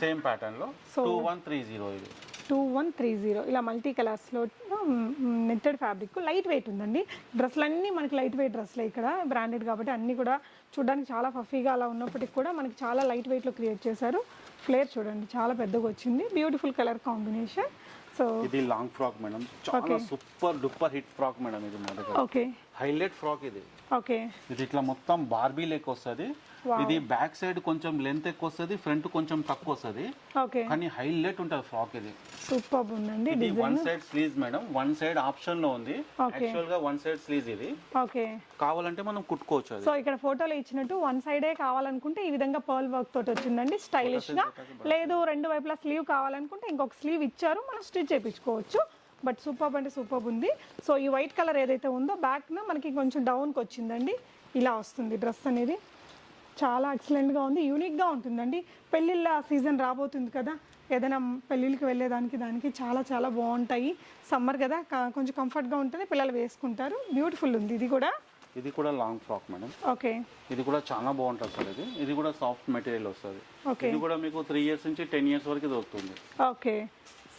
2130. ఇది 2130 ఇలా మల్టీ కలర్స్ లో నెట్టెడ్ ఫ్యాబ్రిక్, లైట్ వెయిట్ ఉందండి. డ్రెస్లన్నీ మనకి లైట్ వెయిట్ డ్రెస్లే. ఇక్కడ బ్రాండెడ్ కాబట్టి అన్ని కూడా చూడడానికి చాలా ఫఫీగా అలా ఉన్నప్పటికీ కూడా మనకి చాలా లైట్ వెయిట్ లో క్రియేట్ చేశారు. ఫ్లేర్ చూడండి చాలా పెద్దగా వచ్చింది. Beautiful colour combination. సో ఇది లాంగ్ ఫ్రాక్ మేడం. చాలా super duper hit frock madam. ఇది మన దగ్గర ఓకే. Highlight frock. ఇది ఓకే. ఇది ఇట్లా మొత్తం బార్బీ లెక్క వస్తుంది. ఇది బ్యాక్ సైడ్ కొంచెం లెంత్ ఎక్కువ వస్తుంది, ఫ్రంట్ కొంచెం తక్కువ వస్తుంది. ఓకే. కానీ హైలైట్ ఉంటుంది ఫ్రాక్. ఇది సూపర్ ఉందండి. ఇది 1 side sleeves madam. 1 side option లో ఉంది. యాక్చువల్ గా 1 సైడ్ స్లీవ్స్. ఇది ఓకే. కావాలంటే మనం కుట్టుకోవచ్చు. సో ఇక్కడ ఫోటోలో ఇచ్చినట్టు 1 సైడే కావాలనుకుంటే ఈ విధంగా పర్ల్ వర్క్ తోటి వచ్చిందండి స్టైలిష్ గా. లేదు 2 వైపులా స్లీవ్ కావాలనుకుంటే ఇంకొక స్లీవ్ ఇచ్చారు, మనం స్టిచ్ చేయించుకోవచ్చు. బట్ సూపర్ అంటే సూపర్ ఉంది. సో ఈ వైట్ కలర్ ఏదైతే ఉందో బ్యాక్ న మనకి కొంచెం డౌన్కి వచ్చిందండి. ఇలా వస్తుంది డ్రెస్ అనేది. చాలా ఎక్సలెంట్గా ఉంది, యూనిక్గా ఉంటుందండి. పెళ్ళిళ్ళ సీజన్ రాబోతుంది కదా, ఏదైనా పెళ్ళిళ్ళకి వెళ్ళేదానికి దానికి చాలా చాలా బాగుంటాయి. సమ్మర్ కదా, కొంచెం కంఫర్ట్గా ఉంటుంది, పిల్లలు వేసుకుంటారు. బ్యూటిఫుల్ ఉంది. ఇది కూడా లాంగ్ ఫ్రాక్ మేడం. ఓకే. ఇది కూడా చాలా బాగుంటుంది సార్. ఇది కూడా సాఫ్ట్ మెటీరియల్ వస్తుంది. ఇది కూడా మీకు 3 ఇయర్స్ నుంచి 10 ఇయర్స్ వరకు దొరుకుతుంది. ఓకే.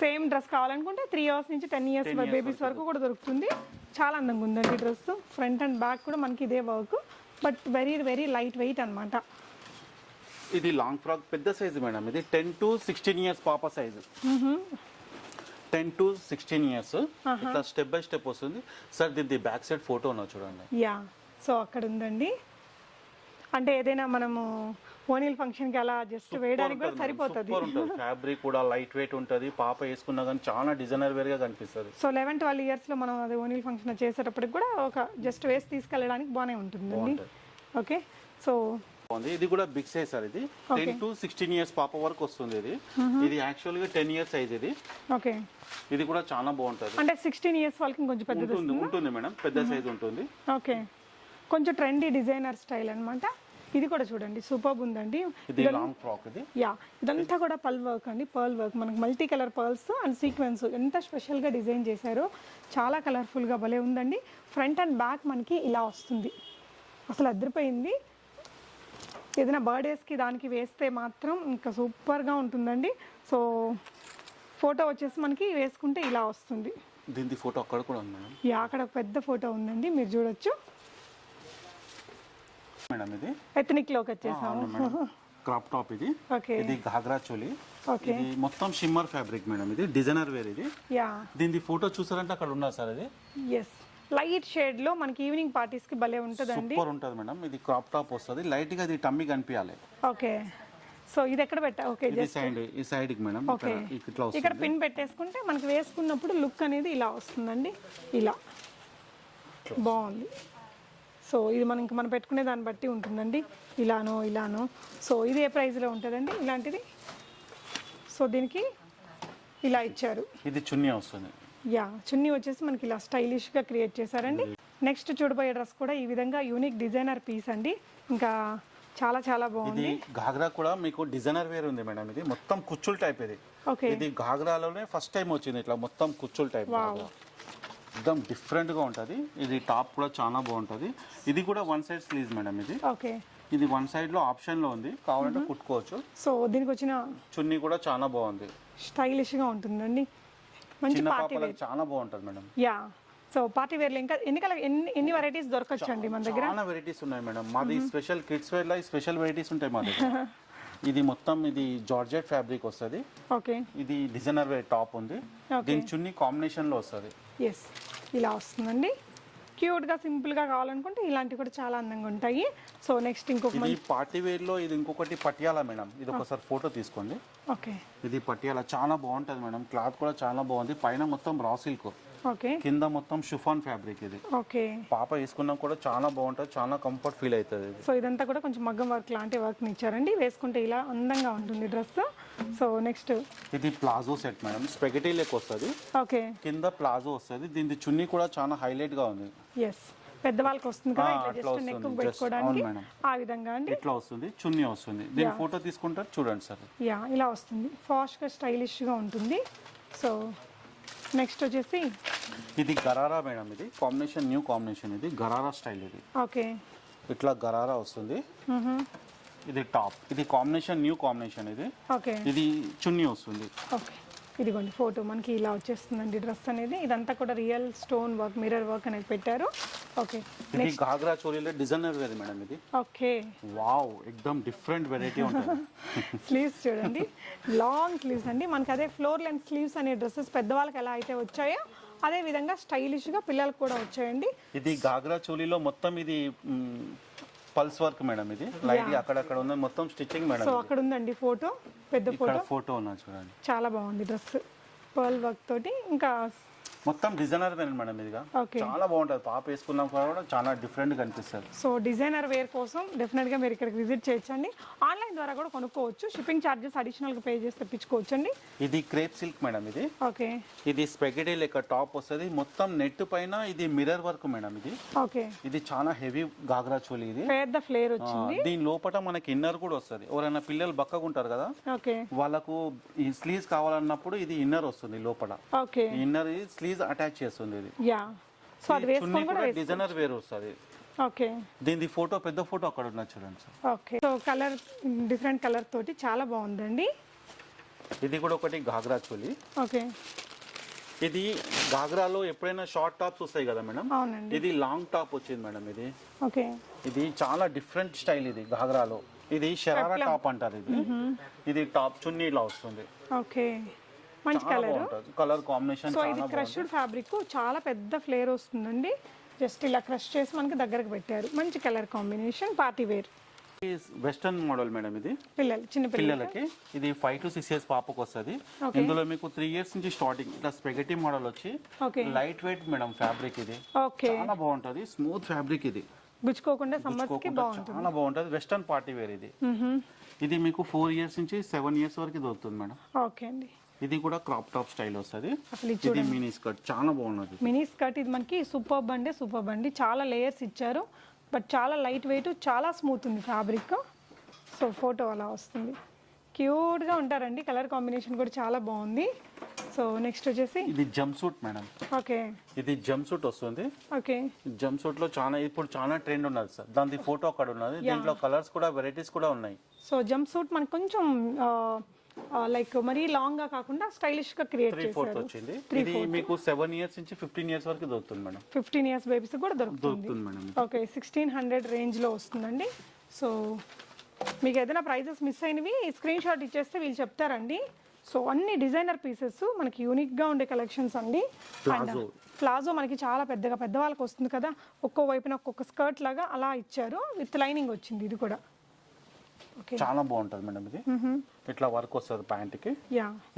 సేమ్ డ్రెస్ కావాలనుకుంటే 3 ఇయర్స్ నుంచి 10 ఇయర్స్ బేబీస్ వరకు కూడా దొరుకుతుంది. చాలా అందంగా ఉందండి డ్రెస్. ఫ్రంట్ అండ్ బ్యాక్ కూడా మనకి ఇదే work, but very very light weight అనమాట. ఇది లాంగ్ ఫ్రాక్ పెద్ద సైజు మేడం. ఇది 10 to 16 ఇయర్స్ పాప సైజు. 10 to 16 years. ఇట్లా స్టెప్ బై స్టెప్ వస్తుంది సార్. దీని బ్యాక్ సైడ్ ఫోటో ఉన్నా చూడండి. యా. సో అక్కడ ఉందండి. అంటే ఏదైనా మనము ఓనీల్ ఫంక్షన్ కి అలా జస్ట్ వేయడానికి కూడా సరిపోతుంది. ఫ్యాబ్రిక్ కూడా లైట్ వెయిట్ ఉంటది, పాప వేసుకున్నా కానీ చాలా డిజైనర్ వేర్ గా కనిపిస్తుంది. సో 11-12 ఇయర్స్ లో మనం అది ఓనీల్ ఫంక్షన్ చేసేటప్పటికి కూడా ఒక జస్ట్ వేసి తీసుకెళ్ళడానికి బాగానే ఉంటుందండి. ఓకే, సో ఇది కూడా బిగ్ సైజ్ సార్. ఇది 10 to 16 ఇయర్స్ పాప వరకు వస్తుంది. ఇది యాక్చువల్ గా 10 ఇయర్స్ సైజ్ ఇది. ఓకే, ఇది కూడా చాలా బాగుంటది. అంటే 16 ఇయర్స్ వాళ్ళకి కొంచెం పెద్దది ఉంటుంది మేడం, పెద్ద సైజ్ ఉంటుంది. ఓకే, కొంచెం ట్రెండీ డిజైనర్ స్టైల్ అన్నమాట. ఇది కూడా చూడండి సూపర్బ్ ఉందండి. ఇది లాంగ్ ఫ్రాక్ ఇది. యా, ఇదంతా కూడా పర్ల్ వర్క్ అండి. పర్ల్ వర్క్ మనకి multi colour pearls and sequence ఎంత స్పెషల్ గా డిజైన్ చేశారో, చాలా కలర్ఫుల్ గా భలే ఉందండి. ఫ్రంట్ అండ్ బ్యాక్ మనకి ఇలా వస్తుంది, అసలు అదిరిపోయింది. ఏదైనా బర్త్డేస్కి దానికి వేస్తే మాత్రం ఇంకా సూపర్గా ఉంటుందండి. సో ఫోటో వచ్చేసి మనకి వేసుకుంటే ఇలా వస్తుంది. దీని ఫోటో అక్కడ కూడా ఉంది మేడం. యా, అక్కడ పెద్ద ఫోటో ఉందండి, మీరు చూడొచ్చు మేడం. ఇది ఎథనిక్ లోకి వచ్చేసాము. క్రాప్ టాప్ ఇది. ఓకే, ఇది ఘాగ్రా చోలి. ఓకే, ఇది మొత్తం షిమ్మర్ ఫ్యాబ్రిక్ మేడం. ఇది డిజైనర్ వేర్ ఇది. యా, దీని ఫోటో చూసారంటే అక్కడ ఉన్నా సార్. ఇది ఎస్, లైట్ షేడ్ లో మనకి ఈవినింగ్ పార్టీస్ కి భలే ఉంటుందండి. సూపర్ ఉంటుంది మేడం. ఇది క్రాప్ టాప్ వస్తుంది, లైట్ గా ఇది టమ్మీ కనిపించాలి. ఓకే, సో ఇది ఎక్కడ పెట్టా? ఓకే, ఈ సైడ్ కి మేడం. ఓకే, ఇక్కడ పిన్ పెట్టేసుకుంటే మనకి వేసుకున్నప్పుడు లుక్ అనేది ఇలా వస్తుందండి. ఇలా బాగుంది. సో ఇది మనం పెట్టుకునే దాన్ని బట్టి ఉంటుందండి, ఇలానో. సో ఇది ఏ ప్రైస్లో ఉంటుందండి ఇలాంటిది? సో దీనికి ఇలా ఇచ్చారు. ఇది చున్నీ వస్తుంది. యా, చున్నీ వచ్చేసి మనకి ఇలా స్టైలిష్గా క్రియేట్ చేశారండి. నెక్స్ట్ చూడబోయే డ్రెస్ కూడా ఈ విధంగా యూనిక్ డిజైనర్ పీస్ అండి. ఇంకా చాలా చాలా బాగుంది. ఇది ఘాగ్రా కూడా మీకు డిజైనర్ వేర్ ఉంది మేడం. ఇది మొత్తం కుచ్చుల్ టైప్. ఇది ఓకే, ఇది ఘాగ్రాలోనే ఫస్ట్ టైం వచ్చింది ఇట్లా మొత్తం కుచ్చుల్ టైప్. एकदम डिफरेंट గా ఉంటది. ఇది టాప్ కూడా చాలా బాగుంటది. ఇది కూడా వన్ సైడ్ స్లీవ్స్ మేడం. ఇది ఓకే, ఇది వన్ సైడ్ లో ఆప్షన్ లో ఉంది, కావాలంటే కుట్టుకోవచ్చు. సో దీనికి వచ్చిన చున్నీ కూడా చాలా బాగుంది, స్టైలిష్ గా ఉంటుందండి. మంచి పార్టీ వేర్ చాలా బాగుంటది madam. Yeah, so party wear లో ఇంకా ఎన్ని వెరైటీస్ దొరకచ్చు అండి మన దగ్గర? చాలా వెరైటీస్ ఉన్నాయి మేడం. మాది స్పెషల్ కిడ్స్ వేర్ లో స్పెషల్ వెరైటీస్ ఉంటాయి మా దగ్గర. ఇది మొత్తం ఇది జార్జెట్ ఫ్యాబ్రిక్ వస్తుంది. ఓకే, ఇది డిజైనర్ వేర్ టాప్ ఉంది. దీని చున్నీ కాంబినేషన్ లో వస్తుంది. ఎస్, ఇలా వస్తుందండి. క్యూట్గా సింపుల్గా కావాలనుకుంటే ఇలాంటివి కూడా చాలా అందంగా ఉంటాయి. సో నెక్స్ట్ ఇంకొక పార్టీ వేర్ లో ఇది ఇంకొకటి పటియాలా మేడం. ఇది ఒకసారి ఫోటో తీసుకోండి. ఓకే, ఇది పటియాలా చాలా బాగుంటది మేడం. క్లాత్ కూడా చాలా బాగుంది. పైన మొత్తం రా సిల్క్, ఓకే, కింద మొత్తం షిఫాన్ ఫ్యాబ్రిక్. ఇది ఓకే, పాప వేసుకున్నా కూడా చాలా బాగుంటది, చాలా కంఫర్ట్ ఫీల్ అవుతుంది. సో ఇదంతా కూడా కొంచెం మగ్గం వర్క్ లాంటి వర్క్ ఇచ్చారండి. వేసుకుంటే ఇలా అందంగా ఉంటుంది డ్రెస్. సో నెక్స్ట్ ఇది ప్లాజో సెట్ మేడం. స్పెగటీ లెక్ వస్తుంది. ఓకే, కింద ప్లాజో వస్తుంది. దీని చున్నీ కూడా చాలా హైలైట్ గా ఉంది. ఎస్, పెద్దవాళ్ళకి వస్తుంది కదా, ఇట్లా జస్ట్ నెక్ పెట్టుకోవడానికి ఆ విధంగా అండి. ఇట్లా వస్తుంది, చున్నీ వస్తుంది. దీని ఫోటో తీసుకుంటారు చూడండి సార్. యా, ఇలా వస్తుంది, ఫాస్ట్ గా స్టైలిష్ గా ఉంటుంది. సో నెక్స్ట్ వచ్చేసి ఇది గరారా మేడం. ఇది కాంబినేషన్, న్యూ కాంబినేషన్. ఇది గరారా స్టైల్. ఇది ఓకే, ఇట్లా గరారా వస్తుంది. ఇది టాప్. ఇది కాంబినేషన్, న్యూ కాంబినేషన్. ఇది ఓకే, ఇది చున్నీ వస్తుంది. ఓకే, ఇదిగోండి ఫోటో మనకి ఇలా వచ్చేస్తుందండి డ్రెస్ అనేది. ఇదంతా కూడా real stone work, mirror work అనేది పెట్టారు. ఓకే, ఇది ఘాగ్రా చోలీలో డిజైనర్ వేర్ మేడం. ఇది ఓకే, వావ్, ఎక్దమ్ డిఫరెంట్ వెరైటీ ఉంటుంది. స్లీవ్స్ చూడండి, లాంగ్ స్లీవ్స్ అండి. మనకి అదే ఫ్లోర్ లెంత్ స్లీవ్స్ అనే డ్రెస్సెస్ పెద్దవాళ్ళకి ఎలా అయితే వచ్చాయో అదే విధంగా స్టైలిష్ గా పిల్లలకు కూడా వచ్చాయండి. ఇది ఘాగ్రా చోలీలో మొత్తం ఇది పల్స్ వర్క్ మేడం. ఇది లైట్ అక్కడక్కడ ఉంది, మొత్తం స్టిచ్చింగ్ మేడం. సో అక్కడ ఉందండి ఫోటో, పెద్ద ఫోటో ఉన్నా చూడండి. చాలా బాగుంది డ్రెస్, పర్ల్ వర్క్ తోటి. ఇంకా మొత్తం డిజైనర్ వేర్ మేడం. ఇదిగా చాలా బాగుంటుంది. పాప వేసుకున్నాం కూడా చాలా డిఫరెంట్ గా అనిపిస్తుంది. సో డిజైనర్ వేర్ కోసం డెఫినెట్ గా మీరు ఇక్కడికి విజిట్ చేయొచ్చండి. ఆన్లైన్ ద్వారా కూడా కొనుక్కోవచ్చు. షిప్పింగ్ చార్జెస్ అడిషనల్ గా పే చేసి తెప్పించుకోవచ్చు అండి. ఇది క్రేప్ సిల్క్ మేడం. ఇది ఓకే, ఇది స్పెగటీ లెక్క టాప్ వస్తుంది. మొత్తం నెట్ పైన ఇది మిర్రర్ వర్క్ మేడం. ఇది ఓకే, ఇది చాలా హెవీ గాగ్రా చోలీ. ఇది పెద్ద ఫ్లేర్ వచ్చింది. దీని లోపల మనకి ఇన్నర్ కూడా వస్తుంది. ఎవరైనా పిల్లలు బక్కగా ఉంటారు కదా, ఓకే, వాళ్ళకు ఈ స్లీవ్స్ కావాలన్నప్పుడు ఇది ఇన్నర్ వస్తుంది లోపల. ఓకే, ఇన్నర్ స్లీవ్స్ అటాచ్ చేస్తుంది. ఇది యా, సో అది వేసుకొని కూడా డిజైనర్ వేర్ వస్తుంది. ఓకే, దీని ఫోటో, పెద్ద ఫోటో అక్కడ ఉన్న చూడండి sir. Okay, so colour different colour తోటి చాలా బాగుందండి. ఇది కూడా ఒకటి ఘాగ్రా చోలీ. ఓకే, ఇది ఘాగ్రాలో ఎప్పుడైనా షార్ట్ టాప్స్ వస్తాయి కదా మేడం, అవునండి. ఇది లాంగ్ టాప్ వచ్చింది మేడం. ఇది ఓకే, ఇది చాలా డిఫరెంట్ స్టైల్. ఇది ఘాగ్రాలో ఇది షరారా టాప్ అంటారు. ఇది టాప్ చున్నీ ఇలా వస్తుంది. ఓకే, మంచి కలర్, కలర్ కాంబినేషన్. సో ఇది క్రష్డ్ ఫ్యాబ్రిక్, చాలా పెద్ద ఫ్లేర్ వస్తుందండి. జస్ట్ ఇలా క్రష్ చేసి మనకి దగ్గరకు పెట్టారు. మంచి colour combination, party wear. Western model madam ఇది పిల్లలు చిన్న పిల్లలకి ఇది 5 to 6 ఇయర్స్ పాపకు వస్తుంది. ఇందులో మీకు 3 ఇయర్స్ నుంచి స్టార్టింగ్ ఇట్లా స్పెగటీ మోడల్ వచ్చి లైట్ వెయిట్ మేడం ఫ్యాబ్రిక్ ఇది చాలా బాగుంటది. స్మూత్ ఫ్యాబ్రిక్ ఇది గుచ్చుకోకుండా సమ్మర్స్ కి బాగుంటుంది. చాలా బాగుంటది. వెస్టర్న్ పార్టీ వేర్ ఇది. ఇది మీకు 4 ఇయర్స్ నుంచి 7 ఇయర్స్ వరకు దొరుకుతుంది మేడం. ఓకే అండి. ఇది కూడా క్రాప్ టాప్ స్టైల్ వస్తుంది. ఇది మినీ స్కర్ట్ చాలా బాగున్నది. మినీ స్కర్ట్ ఇది మనకి సూపర్బ్ అండి. చాలా లేయర్స్ ఇచ్చారు, బట్ చాలా లైట్ వెయిట్, చాలా స్మూత్ ఉంది ఫ్యాబ్రిక్. సో ఫోటో అలా వస్తుంది. క్యూట్గా ఉంటారండి. కలర్ కాంబినేషన్ కూడా చాలా బాగుంది. సో నెక్స్ట్ వచ్చేసి ఇది జంప్ సూట్ మేడం. ఓకే, ఇది జంప్ సూట్ వస్తుంది. ఓకే, జంప్ సూట్ లో ఇప్పుడు చాలా ట్రెండ్ ఉన్నది సార్. దాని ఫోటో అక్కడ ఉన్నది. దీంట్లో కలర్స్ కూడా వెరైటీస్ కూడా ఉన్నాయి. సో జంప్ సూట్ మనకు కొంచెం లైక్ మరీ లాంగ్ గా కాకుండా స్టైలిష్ గా క్రియేట్ చేశారు. వచ్చింది. ఇది మీకు 7 ఇయర్స్ నుంచి 15 ఇయర్స్ వరకు దొరుకుతుంది మేడం. 15 ఇయర్స్ బేబీస్ కూడా దొరుకుతుంది మేడం. ఓకే, 1600 రేంజ్ లో వస్తుందండి. సో మీకు ఏదైనా ప్రైజెస్ మిస్ అయినవి స్క్రీన్ షాట్ ఇచ్చేస్తే వీళ్ళు చెప్తారండి. సో అన్ని డిజైనర్ పీసెస్ మనకి యూనిక్ గా ఉండే కలెక్షన్స్ అండి. ప్లాజో మనకి చాలా పెద్దవాళ్ళకి వస్తుంది కదా, ఒక్కో వైపున ఒక్కొక్క స్కర్ట్ లాగా అలా ఇచ్చారు. విత్ లైనింగ్ వచ్చింది. ఇది కూడా చాలా బాగుంటది మేడం. ఇది ఇట్లా వర్క్ వస్తుంది ప్యాంట్ కి.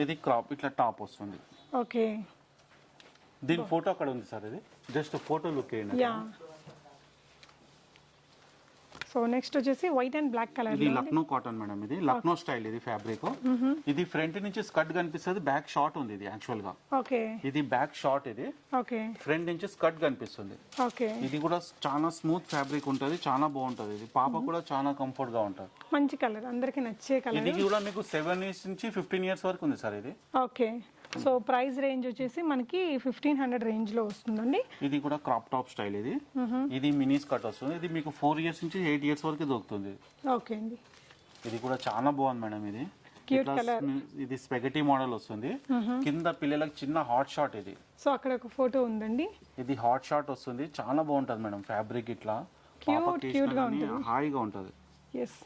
ఇది క్రాప్ ఇట్లా టాప్ వస్తుంది. ఓకే, దీని ఫోటో అక్కడ ఉంది సార్. ఇది జస్ట్ ఫోటో లుక్ ఏంటి. సో నెక్స్ట్ వచ్చేసి వైట్ అండ్ బ్లాక్ కలర్. ఇది లక్నో కాటన్ మేడం. ఇది లక్నో స్టైల్. ఇది ఫ్యాబ్రిక్. ఇది ఫ్రంట్ నుంచి స్కర్ట్ కనిపిస్తుంది. బ్యాక్ షార్ట్ ఉంది ఇది యాక్చువల్ గా. ఓకే, ఇది బ్యాక్ షార్ట్. ఇది ఓకే, ఫ్రంట్ నుంచి స్కర్ట్ కనిపిస్తుంది. ఓకే, ఇది కూడా చాలా స్మూత్ ఫ్యాబ్రిక్ ఉంటది. చాలా బాగుంటది. ఇది పాప కూడా చాలా కంఫర్ట్ గా ఉంటది. మంచి కలర్, అందరికి నచ్చే కలర్. ఇది కూడా మీకు 7 ఇయర్స్ నుంచి 15 ఇయర్స్ వరకు ఉంది సార్. ఇది ఓకే. సో ప్రైస్ రేంజ్ వచ్చేసి మనకి 1500 రేంజ్ లో వస్తుందండి. ఇది కూడా క్రాప్ టాప్ స్టైల్. ఇది ఇది మినీ స్కర్ట్ వస్తుంది. ఇది మీకు 4 ఇయర్స్ నుంచి 8 ఇయర్స్ వరకు దొరుకుతుంది. ఓకే అండి. ఇది కూడా చాలా బాగుంది మేడం. ఇది క్యూట్ కలర్. ఇది స్పెగటీ మోడల్ వస్తుంది. కింద పిల్లలకు చిన్న హాట్ షాట్. ఇది సో అక్కడ ఒక ఫోటో ఉందండి. ఇది హాట్ షాట్ వస్తుంది. చాలా బాగుంటది మేడం. ఫ్యాబ్రిక్ ఇట్లా క్యూట్ గా ఉంటుంది, హాయిగా ఉంటది. ఎస్,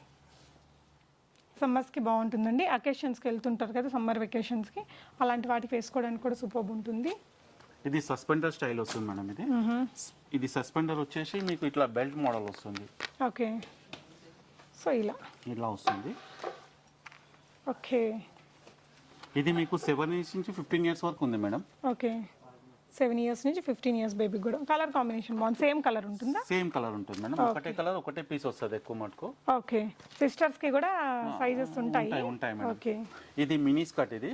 సమ్మర్స్కి బాగుంటుందండి. అకేషన్స్కి వెళ్తుంటారు కదా, సమ్మర్ వెకేషన్స్కి, అలాంటి వాటికి వేసుకోవడానికి కూడా సూపర్ ఉంటుంది. ఇది సస్పెండర్ స్టైల్ వస్తుంది మేడం. ఇది సస్పెండర్ వచ్చేసి మీకు ఇట్లా బెల్ట్ మోడల్ వస్తుంది. ఓకే, సో ఇలా వస్తుంది. ఓకే, ఇది మీకు 7 ఇయర్స్ నుంచి 15 ఇయర్స్ వరకు ఉంది మేడం. ఓకే, 7 ఇయర్స్ నుంచి 15 ఇయర్స్ బేబీ కూడా. కలర్ కాంబినేషన్ బాగుంది. సేమ్ కలర్ ఉంటుందా? సేమ్ కలర్ ఉంటుంది మేడం. ఒకటే కలర్ ఒకటే పీస్ వస్తుంది ఎక్కువ మటుకు. ఓకే, సిస్టర్స్ కి కూడా సైజెస్ ఉంటాయి మేడం. ఓకే, ఇది మినీ స్కర్ట్. ఇది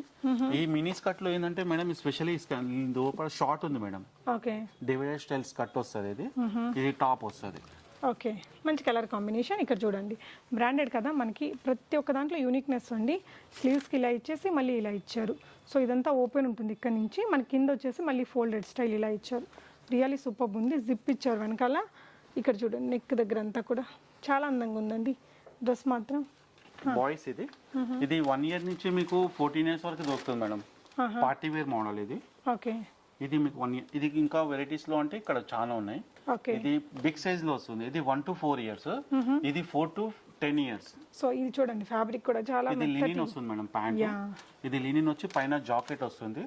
ఈ మినీ స్కర్ట్ లో ఏంటంటే మేడం స్పెషల్లీ లోపల షార్ట్ ఉంది madam. Okay, divider style skirt వస్తుంది. ఇది టాప్ వస్తుంది. ఓకే, మంచి కలర్ కాంబినేషన్. ఇక్కడ చూడండి, బ్రాండెడ్ కదా, మనకి ప్రతి ఒక్క దాంట్లో యూనిక్నెస్ అండి. స్లీవ్స్కి ఇలా ఇచ్చేసి మళ్ళీ ఇలా ఇచ్చారు. సో ఇదంతా ఓపెన్ ఉంటుంది ఇక్కడ నుంచి. మన కింద వచ్చేసి మళ్ళీ ఫోల్డెడ్ స్టైల్ ఇలా ఇచ్చారు. రియల్లీ సూపర్ ఉంది. జిప్ ఇచ్చారు వెనకాల. ఇక్కడ చూడండి, నెక్ దగ్గర అంతా కూడా చాలా అందంగా ఉందండి. డ్రెస్ మాత్రం బాయ్స్. ఇది 1 ఇయర్ నుంచి మీకు 14 ఇయర్స్ వరకు దొరుకుతుంది మేడం. పార్టీ వేర్ మోడల్ ఇది. ఓకే, ఇది మీకు 1 ఇయర్. ఇది ఇంకా వెరైటీస్ లో అంటే ఇక్కడ చాలా ఉన్నాయి. ఇది బిగ్ సైజ్ లో వస్తుంది. ఇది 1 to 4 ఇయర్స్. ఇది 4 to 10 ఇయర్స్. సో ఇది చూడండి, ఫ్యాబ్రిక్ కూడా చాలా ఇది లినిన్ వస్తుంది మేడం. ప్యాంట్ ఇది లినిన్ వచ్చి పైన జాకెట్ వస్తుంది.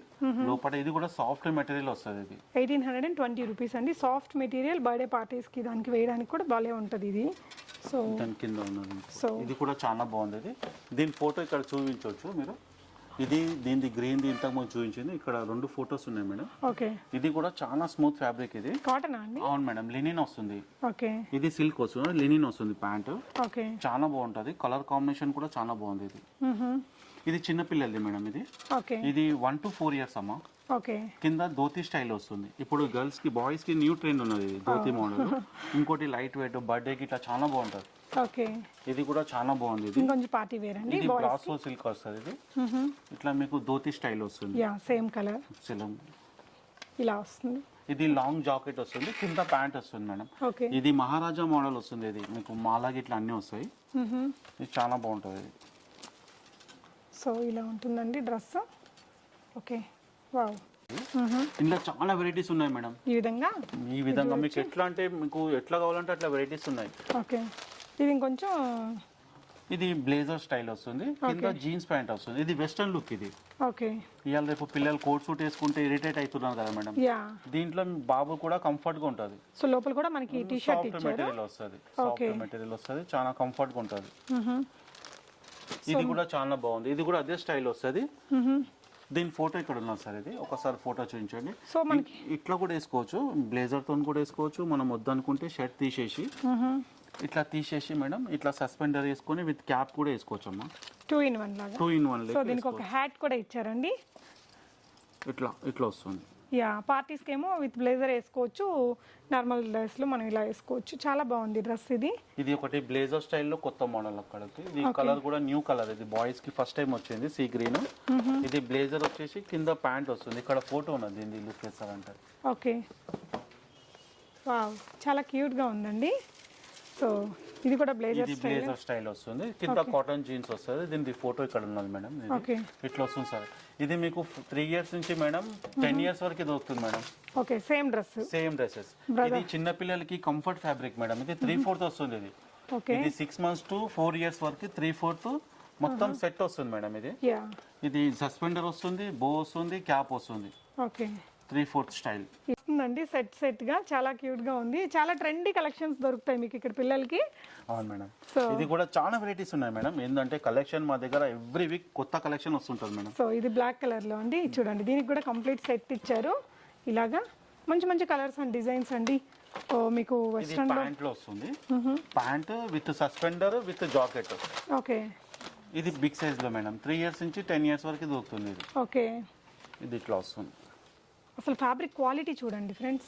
లోపల ఇది కూడా సాఫ్ట్ మెటీరియల్ వస్తుంది. ఇది 1820 రూపీస్ అండి. Soft material. బర్త్డే పార్టీస్ కి దానికి వేయడానికి కూడా బాగా ఉంటది ఇది. సో దాని కింద ఉన్నది. ఇది కూడా చాలా బాగుంది. దీని ఫోటో ఇక్కడ చూపించవచ్చు మీరు. ఇది దీని గ్రీన్ ఇంతకు ముందు చూపించింది. ఇక్కడ 2 ఫోటోస్ ఉన్నాయి మేడం. ఓకే, ఇది కూడా చాలా స్మూత్ ఫ్యాబ్రిక్. ఇది కాటన్ అండి? అవును మేడం, లినిన్ వస్తుంది. ఓకే, ఇది సిల్క్ వస్తుంది. లినిన్ వస్తుంది ప్యాంట్. ఓకే, చాలా బాగుంటది. కలర్ కాంబినేషన్ కూడా చాలా బాగుంది. ఇది చిన్న పిల్లలది మేడం. ఇది ఓకే, ఇది 1 to 4 ఇయర్స్ అమ్మా. ఓకే, కింద ధోతి స్టైల్ వస్తుంది. ఇప్పుడు గర్ల్స్ కి బాయ్స్ కి న్యూ ట్రెండ్ ఉన్నది ఇది ధోతి మోడల్. ఇంకోటి లైట్ వెయిట్ బర్త్డే కి ఇట్లా చాలా బాగుంటది. ఓకే, ఇది కూడా చాలా బాగుంది. ఇది కొంచెం పార్టీ వేర్ అండి. ఇది బ్రాసో సిల్క్ వస్తుంది. ఇది ఇట్లా మీకు ధోతి స్టైల్ వస్తుంది. సేమ్ కలర్ ఇలా వస్తుంది. ఇది లాంగ్ జాకెట్ వస్తుంది. కింద ప్యాంట్ వస్తుంది మేడం. ఓకే, ఇది మహారాజా మోడల్ వస్తుంది. ఇది మీకు మాలాగా ఇట్లా అన్ని వస్తాయి. ఇది చాలా బాగుంటుంది. సో ఇలా ఉంటుందండి డ్రెస్. Okay, wow. ఇందులో చాలా వెరైటీస్ ఉన్నాయి మేడం. ఈ విధంగా మీకు ఎట్లా అంటే మీకు ఎట్లా కావాలంటే అట్లా వెరైటీస్ ఉన్నాయి. ఓకే, ఇది ఇంకొంచెం ఇది బ్లేజర్ స్టైల్ వస్తుంది, కింద జీన్స్ ప్యాంట్ వస్తుంది. ఇది వెస్టర్న్ లుక్. ఇది ఓకే, ఇవాళ రేపు పిల్లలు కోట్ సూట్ వేసుకుంటే ఇరిటేట్ అవుతున్నారు కదా మేడం, దీంట్లో బాబు కూడా కంఫర్ట్ గా ఉంటది. సో లోపల కూడా మనకి టీ షర్ట్ సాఫ్ట్ మెటీరియల్ వస్తుంది, సాఫ్ట్ మెటీరియల్ వస్తుంది, చాలా కంఫర్ట్ గా ఉంటది. ఇది కూడా చాలా బాగుంది. ఇది కూడా అదే స్టైల్ వస్తుంది. దీని ఫోటో ఇక్కడ ఉన్నది సార్. ఇది ఒకసారి ఫోటో చూపించండి. సో మనకి ఇట్లా కూడా వేసుకోవచ్చు, బ్లేజర్ తో కూడా వేసుకోవచ్చు. మనం వద్దనుకుంటే షర్ట్ తీసేసి ఇట్లా తీసేసి మేడం ఇట్లా సస్పెండర్ వేసుకొని విత్ క్యాప్ కూడా వేసుకోవచ్చు అమ్మా. 2-in-1 లాగా. 2-in-1 సో దీనికి ఒక హ్యాట్ కూడా ఇచ్చారండి. ఇట్లా ఇట్లా వస్తుంది. యా, పార్టీస్కి ఏమో విత్ బ్లేజర్ వేసుకోవచ్చు, నార్మల్ డ్రెస్ లో మనం ఇలా వేసుకోవచ్చు. చాలా బాగుంది డ్రెస్ ఇది. ఇది ఒకటి బ్లేజర్ స్టైల్లో కొత్త మోడల్ అక్కడికి. ఇది కలర్ కూడా న్యూ కలర్. ఇది బాయ్స్ కి ఫస్ట్ టైం వచ్చింది, సీ గ్రీన్. ఇది బ్లేజర్ వచ్చేసి కింద ప్యాంట్ వస్తుంది. ఇక్కడ ఫోటో ఉన్నది, దీన్ని లుక్ వేస్తారంటే. ఓకే, వావ్, చాలా క్యూట్ గా ఉందండి. సో ఇది కూడా బ్లేజర్ స్టైల్ వస్తుంది. కింద కాటన్ జీన్స్ వస్తుంది. దీనికి ఫోటో ఇక్కడ ఉన్నది మేడం. ఓకే, ఇట్లా వస్తుంది సార్. ఇది మీకు 3 years నుంచి మేడం 10 years వరకు దొరుకుతుంది madam. Okay, same dress, same dresses. ఇది చిన్న పిల్లలకి కంఫర్ట్ ఫ్యాబ్రిక్ మేడం. ఇది 3/4 వస్తుంది. ఇది ఓకే, ఇది 6 months to 4 years వరకు 3/4 మొత్తం సెట్ వస్తుంది మేడం. ఇది ఇది సస్పెండర్ వస్తుంది, బో వస్తుంది, క్యాప్ వస్తుంది. ఓకే, 3/4 స్టైల్ ఇస్తుందండి. సెట్ గా చాలా క్యూట్ గా ఉంది. చాలా ట్రెండీ కలెక్షన్స్ దొరుకుతాయి మీకు ఇక్కడ పిల్లలకి. అవును మేడం. ఇది కూడా చాలా వెరైటీస్ ఉన్నాయి మేడం. ఏంటంటే కలెక్షన్ మా దగ్గర ఎవ్రీ వీక్ కొత్త కలెక్షన్ వస్తుంటుంది మేడం. సో ఇది బ్లాక్ కలర్ లో అండి, చూడండి. దీనికి కూడా కంప్లీట్ సెట్ ఇచ్చారు. ఇలాగా మంచి మంచి కలర్స్ అండ్ డిజైన్స్ అండి. మీకు వెస్టర్న్ ప్యాంట్ లో వస్తుంది. Pant with suspender with jacket. Okay, ఇది బిగ్ సైజ్ లో మేడం. 3 years నుంచి 10 years వరకు దొరుకుతుంది. ఇది ఓకే, ఇది ఇట్లా వస్తుంది. అసలు ఫ్యాబ్రిక్ క్వాలిటీ చూడండి ఫ్రెండ్స్.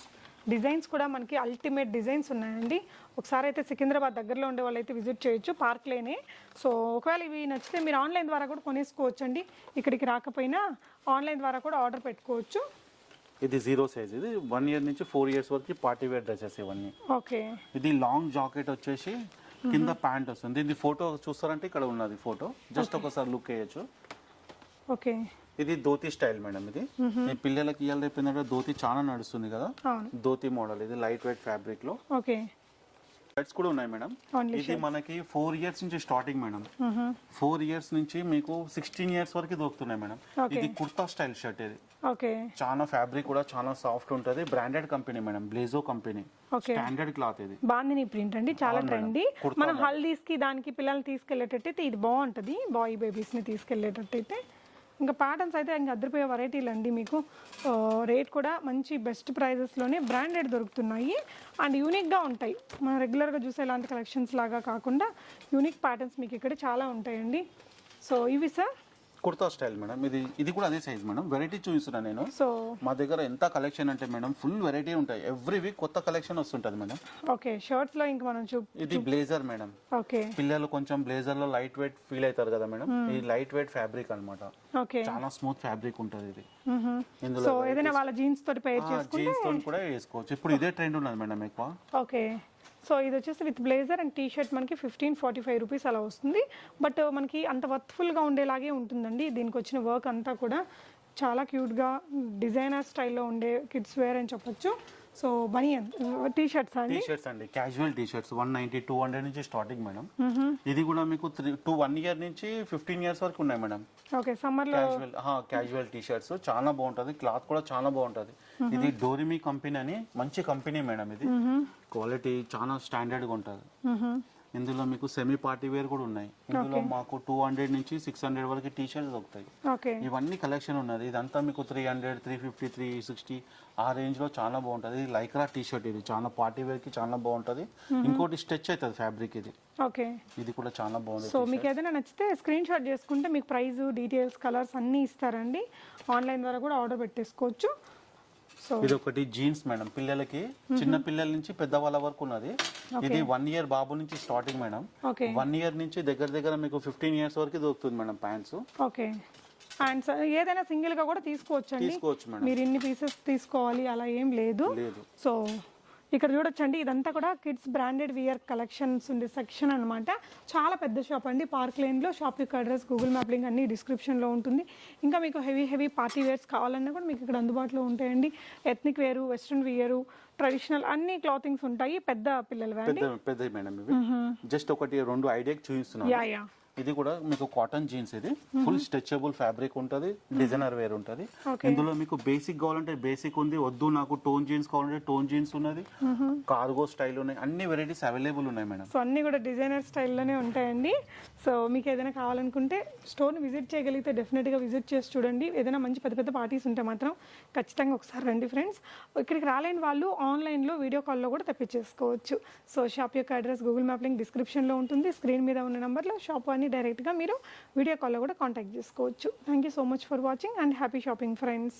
డిజైన్స్ కూడా మనకి అల్టిమేట్ డిజైన్స్ ఉన్నాయండి. ఒకసారి అయితే సికింద్రాబాద్ దగ్గరలో ఉండే వాళ్ళు అయితే విజిట్ చేయొచ్చు, పార్క్ లేనే. సో ఒకవేళ ఇవి నచ్చితే మీరు ఆన్లైన్ ద్వారా కూడా కొనేసుకోవచ్చు అండి. ఇక్కడికి రాకపోయినా ఆన్లైన్ ద్వారా కూడా ఆర్డర్ పెట్టుకోవచ్చు. ఇది 0 సైజ్. ఇది 1 year నుంచి 4 years వరకు పార్టీ వేర్ డ్రెస్సెస్ ఇవన్నీ. ఓకే, ఇది లాంగ్ జాకెట్ వచ్చేసి కింద ప్యాంట్ వస్తుంది. ఇది ఫోటో చూస్తారంటే ఇక్కడ ఉన్నది ఫోటో, జస్ట్ ఒకసారి లుక్ వేయచ్చు. ఓకే, ఇది ధోతి స్టైల్ మేడం. ఇది ఈ పిల్లలకి ఇవాళ రేపు ధోతి చాలా నడుస్తుంది కదా, ధోతి మోడల్. ఇది లైట్ వెయిట్ ఫ్యాబ్రిక్ లో. ఓకే, షర్ట్స్ కూడా ఉన్నాయి మేడం. ఇది మనకి 4 years నుంచి స్టార్టింగ్ మేడం. 4 years నుంచి మీకు 16 years వరకు దొరుకుతున్నాయి మేడం. ఇది కుర్తా స్టైల్ షర్ట్. ఇది ఓకే, చాలా ఫ్యాబ్రిక్ కూడా చాలా సాఫ్ట్ ఉంటుంది. బ్రాండెడ్ కంపెనీ మేడం, బ్లేజో కంపెనీ, స్టాండర్డ్ క్లాత్. ఇది బాందిని ప్రింట్ అండి, చాలా ట్రెండీ. మనం హల్దీస్ కి దానికి పిల్లల్ని తీసుకెళ్లేటట్టయితే ఇది బాగుంటది. బాయ్ బేబీస్ ని తీసుకెళ్లేటట్టయితే ఇంకా ప్యాటర్న్స్ అయితే ఇంకా అద్దరిపోయే వెరైటీలు అండి. మీకు రేట్ కూడా మంచి బెస్ట్ ప్రైజెస్లోనే బ్రాండెడ్ దొరుకుతున్నాయి అండ్ యూనిక్గా ఉంటాయి. మనం రెగ్యులర్గా చూసే ఇలాంటి కలెక్షన్స్ లాగా కాకుండా యూనిక్ ప్యాటర్న్స్ మీకు ఇక్కడ చాలా ఉంటాయండి. సో ఇవి సార్ కుర్తా స్టైల్ మేడం. ఇది కూడా అదే సైజ్ మేడం. వెరైటీ చూపిస్తున్నా నేను. సో మా దగ్గర ఎంత కలెక్షన్ అంటే మేడం ఫుల్ వెరైటీ ఉంటాయి. ఎవ్రీ వీక్ కొత్త కలెక్షన్ వస్తుంటది మేడం. ఓకే, షర్ట్స్ లో ఇంకా మనం ఇది బ్లేజర్ మేడం. ఓకే, పిల్లలు కొంచెం బ్లేజర్ లో లైట్ వెయిట్ ఫీల్ అవుతారు కదా మేడం. ఇది లైట్ వెయిట్ ఫ్యాబ్రిక్ అన్నమాట. ఓకే, చాలా స్మూత్ ఫ్యాబ్రిక్ ఉంటది. ఇది ఇందులో సో ఏదైనా వాళ్ళ జీన్స్ తోటి పేర్ చేసుకుంటే జీన్స్ తోటి కూడా వేసుకోవచ్చు. ఇప్పుడు ఇదే ట్రెండ్ ఉన్నది మేడం ఎక్కువ. ఓకే, సో ఇది వచ్చేసి with blazer and T shirt మనకి 1545 రూపీస్ అలా వస్తుంది. బట్ మనకి అంత వర్త్ఫుల్గా ఉండేలాగే ఉంటుందండి. దీనికి వచ్చిన వర్క్ అంతా కూడా చాలా క్యూట్గా డిజైనర్ స్టైల్లో ఉండే కిడ్స్ వేర్ అని చెప్పొచ్చు. సో బనియన్ టీ షర్ట్స్ అండి. టీ షర్ట్స్ అండి, క్యాజువల్ టీ షర్ట్స్ 190 200 నుంచి స్టార్టింగ్ మేడం. ఇది కూడా మీకు 1 year నుంచి 15 years వరకు ఉన్నాయి మేడం. ఓకే, సమ్మర్ లో క్యాజువల్ టీ షర్ట్స్ చాలా బాగుంటది. క్లాత్ కూడా చాలా బాగుంటది. ఇది డోరిమీ కంపెనీ అని మంచి కంపెనీ మేడం. ఇది క్వాలిటీ చాలా స్టాండర్డ్ గా ఉంటది. ఇందులో మీకు సెమీ పార్టీ వేర్ కూడా ఉన్నాయి. ఇందులో మాకు 200 నుంచి 600 వరకు టీ షర్ట్స్ దొరుకుతాయి. ఇవన్నీ కలెక్షన్ ఉన్నది. ఇదంతా మీకు 300 350 360 ఆ రేంజ్ లో చాలా బాగుంటది. ఇది లైక్రా టీ షర్ట్. ఇది చాలా పార్టీ వేర్ కి చాలా బాగుంటది. ఇంకోటి స్ట్రెచ్ అవుతుంది ఫ్యాబ్రిక్. ఇది ఓకే, ఇది కూడా చాలా బాగుంది. సో మీకు ఏదైనా నచ్చితే స్క్రీన్ షాట్ చేసుకుంటే మీకు ప్రైస్ డీటెయిల్స్ కలర్స్ అన్నీ ఇస్తారండి. ఆన్లైన్ ద్వారా కూడా ఆర్డర్ పెట్టేసుకోవచ్చు. ఇది ఒకటి జీన్స్ మేడం. పిల్లలకి చిన్న పిల్లల నుంచి పెద్దవాళ్ళ వరకు ఉన్నది. ఇది 1 year బాబు నుంచి స్టార్టింగ్ మేడం. 1 year నుంచి దగ్గర మీకు 15 years వరకు దొరుకుతుంది మేడం ప్యాంట్స్. ఓకే, అండ్ ఏదైనా సింగిల్ గా కూడా తీసుకోవచ్చు మేడం. మీరు ఇన్ని పీసెస్ తీసుకోవాలి అలా ఏం లేదు. సో ఇక్కడ చూడొచ్చండి, ఇదంతా కూడా కిడ్స్ బ్రాండెడ్ వియర్ కలెక్షన్స్ ఉండే సెక్షన్ అనమాట. చాలా పెద్ద షాప్ అండి. పార్క్ లేన్లో. షాప్ యొక్క అడ్రస్, గూగుల్ మ్యాప్ లింక్ అన్ని డిస్క్రిప్షన్లో ఉంటుంది. ఇంకా మీకు హెవీ పార్టీ వేర్స్ కావాలన్నా కూడా మీకు ఇక్కడ అందుబాటులో ఉంటాయండి. ఎథ్నిక్ వేరు, వెస్ట్రన్ వేరు, ట్రెడిషనల్ అన్ని క్లాతింగ్స్ ఉంటాయి. పెద్ద పిల్లలు పెద్ద మేడం. ఇవి జస్ట్ ఒకటి 2 ఐడియాకి చూపిస్తున్నాను. ఇది కూడా మీకు కాటన్ జీన్స్, ఇది ఫుల్ స్ట్రెచబుల్ ఫ్యాబ్రిక్ ఉంటుంది, డిజైనర్ వేర్ ఉంటుంది. ఇందులో మీకు బేసిక్ కావాలంటే బేసిక్ ఉంది, వద్దు నాకు టోన్ జీన్స్ కావాలంటే టోన్ జీన్స్ ఉన్నది, కార్గో స్టైల్ ఉన్నాయి, అన్ని వెరైటీస్ అవైలబుల్ ఉన్నాయి మేడం. సో అన్ని కూడా డిజైనర్ స్టైల్లోనే ఉంటాయండి. సో మీకు ఏదైనా కావాలనుకుంటే స్టోర్ని విజిట్ చేయగలిగితే డెఫినెట్గా విజిట్ చేసి చూడండి. ఏదైనా మంచి పెద్ద పెద్ద పార్టీస్ ఉంటే మాత్రం ఖచ్చితంగా ఒకసారి రండి ఫ్రెండ్స్. ఇక్కడికి రాలేని వాళ్ళు ఆన్లైన్లో వీడియో కాల్లో కూడా తెప్పించేసుకోవచ్చు. సో షాప్ యొక్క అడ్రస్ గూగుల్ మ్యాప్ లింక్ డిస్క్రిప్షన్లో ఉంటుంది. స్క్రీన్ మీద ఉన్న నెంబర్లో షాప్ అని డైరెక్ట్గా మీరు వీడియో కాల్లో కూడా కాంటాక్ట్ చేసుకోవచ్చు. Thank you so much for watching and happy shopping friends.